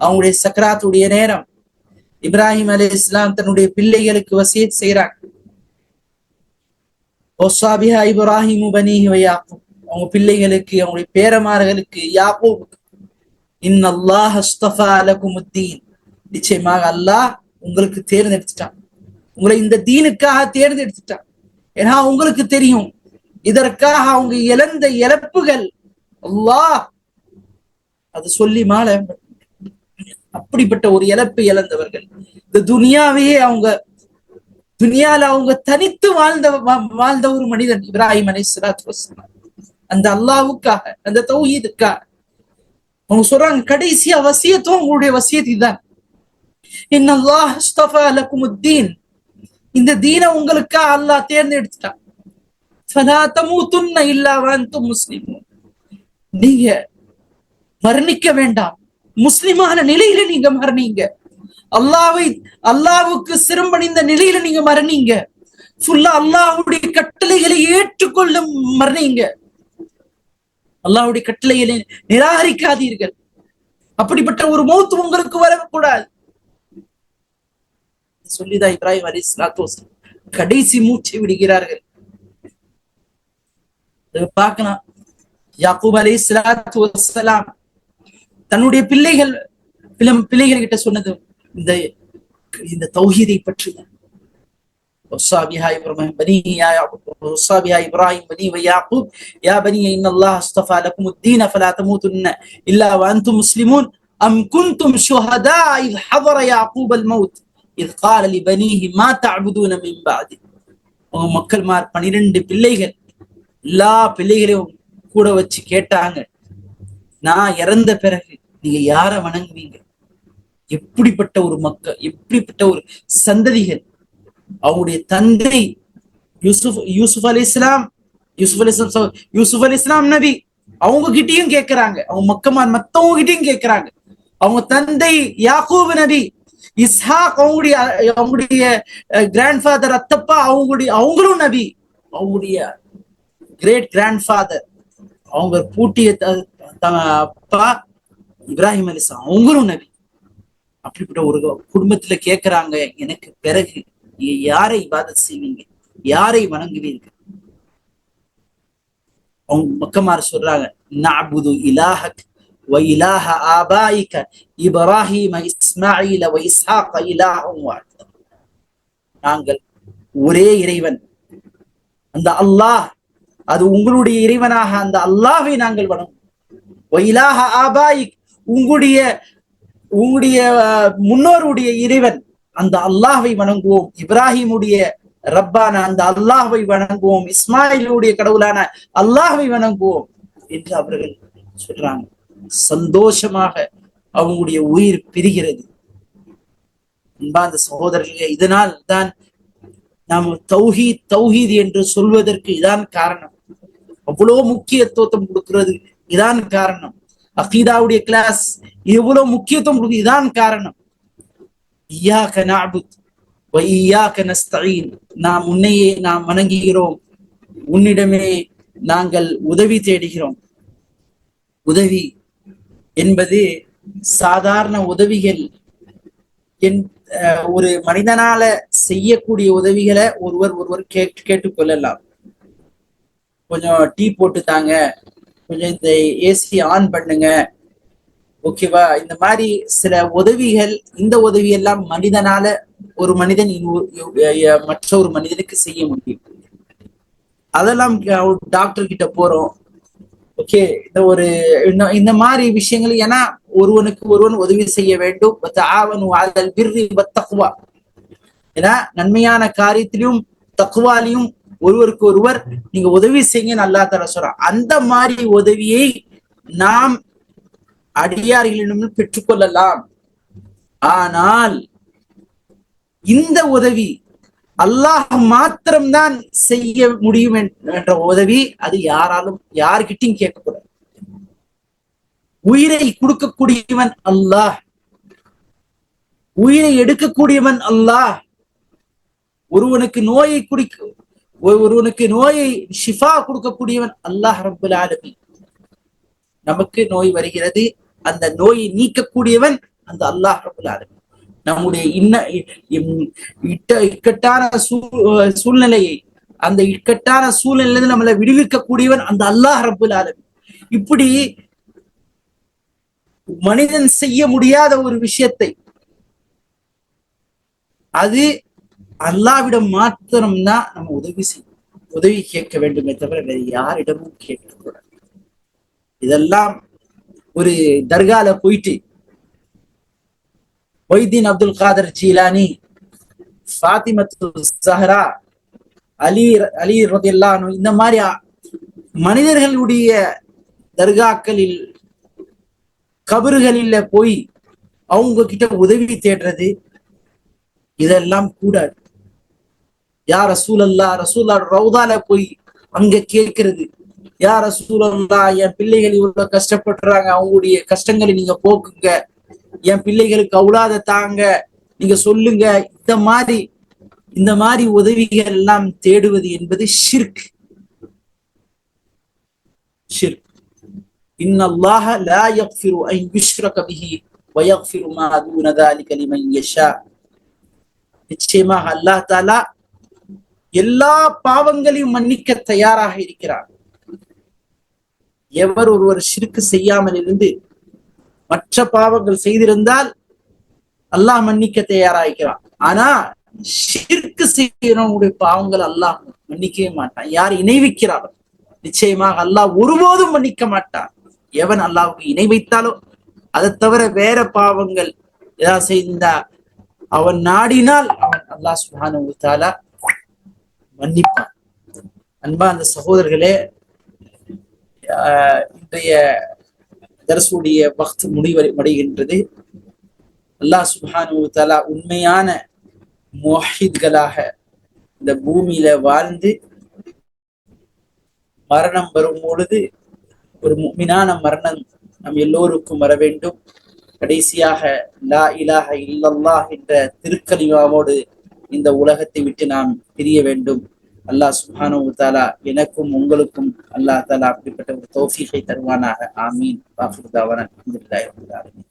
அவங்களுடைய சக்ராத்துடைய நேரம் இப்ராஹிம் அலைஹிஸ்ஸலாம் தன்னுடைய பிள்ளைகளுக்கு வசியத் செய்றாங்க. வவஸ்ஸா பிஹா இப்ராஹிமு பனீஹி வ யாக்கூப், அவங்க பிள்ளைகளுக்கு, அவங்களுடைய பேரமார்களுக்கு, யாக்கூபுக்கு, இன்னல்லாஹ அஸ்தஃபா லகுமுத்தீன், நிச்சயமாக அல்லாஹ் உங்களுக்கு தேர்ந்தெடுத்துட்டான், உங்களை இந்த தீனுக்காக தேர்ந்தெடுத்துட்டான். ஏன்னா உங்களுக்கு தெரியும் இதற்காக அவங்க இழந்த இழப்புகள் அல்லாஹ் அது சொல்லி மால. அப்படிப்பட்ட ஒரு இழப்பு இழந்தவர்கள். இந்த துனியாவையே துனியால அவங்க தனித்து வாழ்ந்த ஒரு மனிதன் இப்ராஹிம் அலைஹிஸ்ஸலாத்து வஸ்ஸலாம். அந்த அல்லாஹ்வுக்காக, அந்த தௌஹீதுக்காக அவங்க சொல்றாங்க. கடைசியா வசியத்தும் உங்களுடைய வசியத் இதுதான். இன்னல்லாஹ் அஸ்தஃபா லகுமுத்தீன், இந்த தீனை உங்களுக்காக அல்லாஹ் தேர்ந்தெடுத்துட்டான். ஃபலா தமூதுன்ன இல்லா வ அன்தும் முஸ்லிமூன், நீங்க மரணிக்க வேண்டாம், முஸ்லிமான நிலையில நீங்க மரணிங்க. அல்லாஹ்வுக்கு சிரம்பணிந்த நிலையில நீங்க மரணிங்க. ஃபுல்லா அல்லாஹ்வுடைய கட்டளைகளை ஏற்றுக்கொள்ளும் மரணிங்க. அல்லாஹ்வுடைய கட்டளைகளை நிராகரிக்காதீர்கள். அப்படிப்பட்ட ஒரு மௌத் உங்களுக்கு வரக்கூடாது சொல்லிதான் இப்ராஹிம் அலைஹிஸ்ஸலாத்து வஸ்ஸலாம் கடைசி மூச்சை விடுகிறார்கள். பார்க்கலாம், யாக்கூப் அலைஹிஸ்ஸலாத்து வஸ்ஸலாம் தன்னுடைய பிள்ளைகள் கிட்ட சொன்னது இந்த தௌஹீதை பற்றி. وصى بها إبراهيم بنيه يا يعقوب وصى بها إبراهيم بنيه ويعقوب يا بني إن الله اصطفى لكم الدين فلا تموتن إلا وأنتم مسلمون أم كنتم شهداء إذ حضر يعقوب الموت إذ قال لبنيه ما تعبدون من بعدي. அவங்க மக்கள்மார் 12 பிள்ளைகள், எல்லா பிள்ளைகளையும் கூட வச்சு கேட்டாங்க, நான் இறந்த பிறகு நீங்க யார வணங்குவீங்க? எப்படிப்பட்ட ஒரு மக்கள், எப்படிப்பட்ட ஒரு சந்ததிகள். அவங்களுடைய தந்தை யூசுப் அலி இஸ்லாம் யூசுப் அலி இஸ்லாம் நபி, அவங்க கிட்டயும் கேட்கிறாங்க, அவங்க மக்கமார் மத்தவங்க கிட்டயும் கேட்கிறாங்க. அவங்க தந்தை யாக்கூப் நபி, இஸ்ஹாக் அவங்களுடைய கிராண்ட் ஃபாதர் அத்தப்பா அவங்களும் நபி, அவங்களுடைய கிரேட் கிராண்ட் ஃபாதர் அவங்க பூட்டிய அப்பா இப்ராஹிம் அலிஸ்லாம் அவங்களும் நபி. அப்படிப்பட்ட ஒரு குடும்பத்துல கேட்கிறாங்க, எனக்கு பிறகு யாரை இபாதத் செய்வீங்க, யாரை வணங்குவீர்கள்? அவங்க மக்கமார் சொல்றாங்க, நஅபுது இலாஹக் வ இலாஹ ஆபாயிக இப்ராஹிம இஸ்மாயில வ இஸ்ஹாக இலாஹும் வாஹித். நாங்கள் ஒரே இறைவன், அந்த அல்லாஹ், அது உங்களுடைய இறைவனாக அந்த அல்லாஹ்வை நாங்கள் வணங்குவோம். வ இலாஹ ஆபாயிக், உங்களுடைய முன்னோருடைய இறைவன் அந்த அல்லாஹ்வை வணங்குவோம். இப்ராஹிமுடைய ரப்பான அந்த அல்லாஹ்வை வணங்குவோம். இஸ்மாயிலுடைய கடவுளான அல்லாஹ்வை வணங்குவோம் என்று அவர்கள் சொல்றாங்க. சந்தோஷமாக அவங்களுடைய உயிர் பிரிகிறது. அன்பார்ந்த சகோதரர்களே, இதனால் தான் நாம் தௌஹீத் என்று சொல்வதற்கு இதான் காரணம். அவ்வளவு முக்கியத்துவம் கொடுக்கிறது இதான் காரணம். அகீதாவுடைய கிளாஸ் எவ்வளவு முக்கியத்துவம் கொடுக்குது இதான் காரணம். இய்யாக நஅபுத் வ இய்யாக நஸ்தஈன், நாம் உன்னையே நாம் வணங்குகிறோம், உன்னிடமே நாங்கள் உதவி தேடுகிறோம். உதவி என்பது சாதாரண உதவிகள், ஒரு மனிதனால செய்யக்கூடிய உதவிகளை ஒருவர் கேட்டுக்கொள்ளலாம். கொஞ்சம் டீ போட்டு தாங்க, கொஞ்சம் இந்த ஏசி ஆன் பண்ணுங்க, ஓகேவா? இந்த மாதிரி சில உதவிகள், இந்த உதவி எல்லாம் மனிதனால ஒரு மனிதன் மற்றொரு மனிதனுக்கு செய்ய முடியும். அதெல்லாம் டாக்டர் கிட்ட போறோம், ஓகே, இந்த மாதிரி விஷயங்கள். ஏன்னா ஒருவனுக்கு ஒருவன் உதவி செய்ய வேண்டும். ஏன்னா நன்மையான காரியத்திலும் தக்குவாலையும் ஒருவருக்கு ஒருவர் நீங்க உதவி செய்யுங்க அல்லாஹ் தஆலா சொல்றான். அந்த மாதிரி உதவியை நாம் அடியார்களிடம் பெற்றுக்கொள்ளலாம். ஆனால் இந்த உதவி அல்லாஹ் மாத்திரம்தான் செய்ய முடியும் என்ற உதவி, அது யார்கிட்டையும் கேட்கக்கூடாது. உயிரை கொடுக்கக்கூடியவன் அல்லாஹ், உயிரை எடுக்கக்கூடியவன் அல்லாஹ். ஒருவனுக்கு நோயை ஷிஃபா கொடுக்கக்கூடியவன் அல்லாஹ் ரப்புல் ஆலமீன். நமக்கு நோய் வருகிறது, அந்த நோயை நீக்கக்கூடியவன் அந்த அல்லாஹ் ரப்புல் ஆலமீன். நம்முடைய இக்கட்டான சூழ்நிலையை, அந்த இக்கட்டான சூழ்நிலையிலிருந்து நம்மளை விடுவிக்கக்கூடியவன் அந்த அல்லாஹ் ரப்புல் ஆலமீன். இப்படி மனிதன் செய்ய முடியாத ஒரு விஷயத்தை அது அல்லாஹ்விடம் மாத்திரம்தான் நம்ம உதவி கேட்க வேண்டுமே தவிர வேறு யாரிடமும் கேட்கக்கூடாது. இதெல்லாம் ஒரு தர்கால போயிட்டு மொய்தீன் அப்துல் காதர் ஜீலானி, ஃபாத்திமத்து ஸஹ்ரா, அலி ரலியல்லாஹு அன்ஹு, இந்த மாதிரி மனிதர்களுடைய தர்காக்களில் கபறுகளில போய் அவங்க கிட்ட உதவி தேடுறது, இதெல்லாம் கூடாது. யா ரசூலல்லாஹ், ரசூலுல்லாஹ் ரவுதால போய் அங்க கேட்கிறது, யா ரசூலல்லாஹ், என் பிள்ளைகள் இவ்வளவு கஷ்டப்படுறாங்க, அவங்களுடைய கஷ்டங்களை நீங்க போக்குங்க, என் பிள்ளைகளுக்கு அவுலாத தாங்க, நீங்க சொல்லுங்க. இந்த மாதிரி உதவிகள் எல்லாம் தேடுவது என்பது ஷிர்க். இன்னல்லாஹ லா யக்ஃபிரு அன் யுஷ்ரக பிஹி வ யக்ஃபிரு மா தூன ذلك லிமன் யஷா. நிச்சயமாக அல்லாஹ் தஆலா எல்லா பாவங்களையும் மன்னிக்க தயாராக இருக்கிறார். எவர் ஒருவர் ஷிர்க் செய்யாமல் இருந்து மற்ற பாவங்கள் செய்திருந்தால் அல்லாஹ் மன்னிக்க தயாராகிறான். ஆனா ஷிர்க் செய்யறவங்களுடைய பாவங்கள் அல்லாஹ் மன்னிக்கவே மாட்டான். யார் இணை வைக்கிறாரோ நிச்சயமாக அல்லாஹ் ஒருபோதும் மன்னிக்க மாட்டான். எவன் அல்லாஹ்வுக்கு இணை வைத்தாலோ, அதை தவிர வேற பாவங்கள் ஏதாவது செய்தா அவன் நாடினால் அவன் அல்லாஹ் சுப்ஹானஹு வ தஆலா மன்னிப்பான். அன்பா அந்த சகோதரர்களே, இன்றைய தர்சுடைய வக்த் முடிவடைகின்றது. அல்லாஹ் சுப்ஹானஹு வ தஆலா உண்மையான முவஹ்ஹித்களாக இந்த பூமியில வாழ்ந்து மரணம் வரும் பொழுது ஒரு முஃமினான மரணம் நம் எல்லோருக்கும் வர வேண்டும். கடைசியாக லா இலாஹ இல்லல்லாஹ் என்ற திருக்கலிமாவோடு இந்த உலகத்தை விட்டு நாம் பிரிய வேண்டும். அல்லாஹ் சுப்ஹானஹு வ தஆலா எனக்கும் உங்களுக்கும் அல்லாஹ் தஆலா அப்படிப்பட்ட ஒரு தௌஃபீகை தருவானாக. ஆமீன். வாஃபிரு தாவானா அல்ஹம்துலில்லாஹி ரப்பில் ஆலமீன்.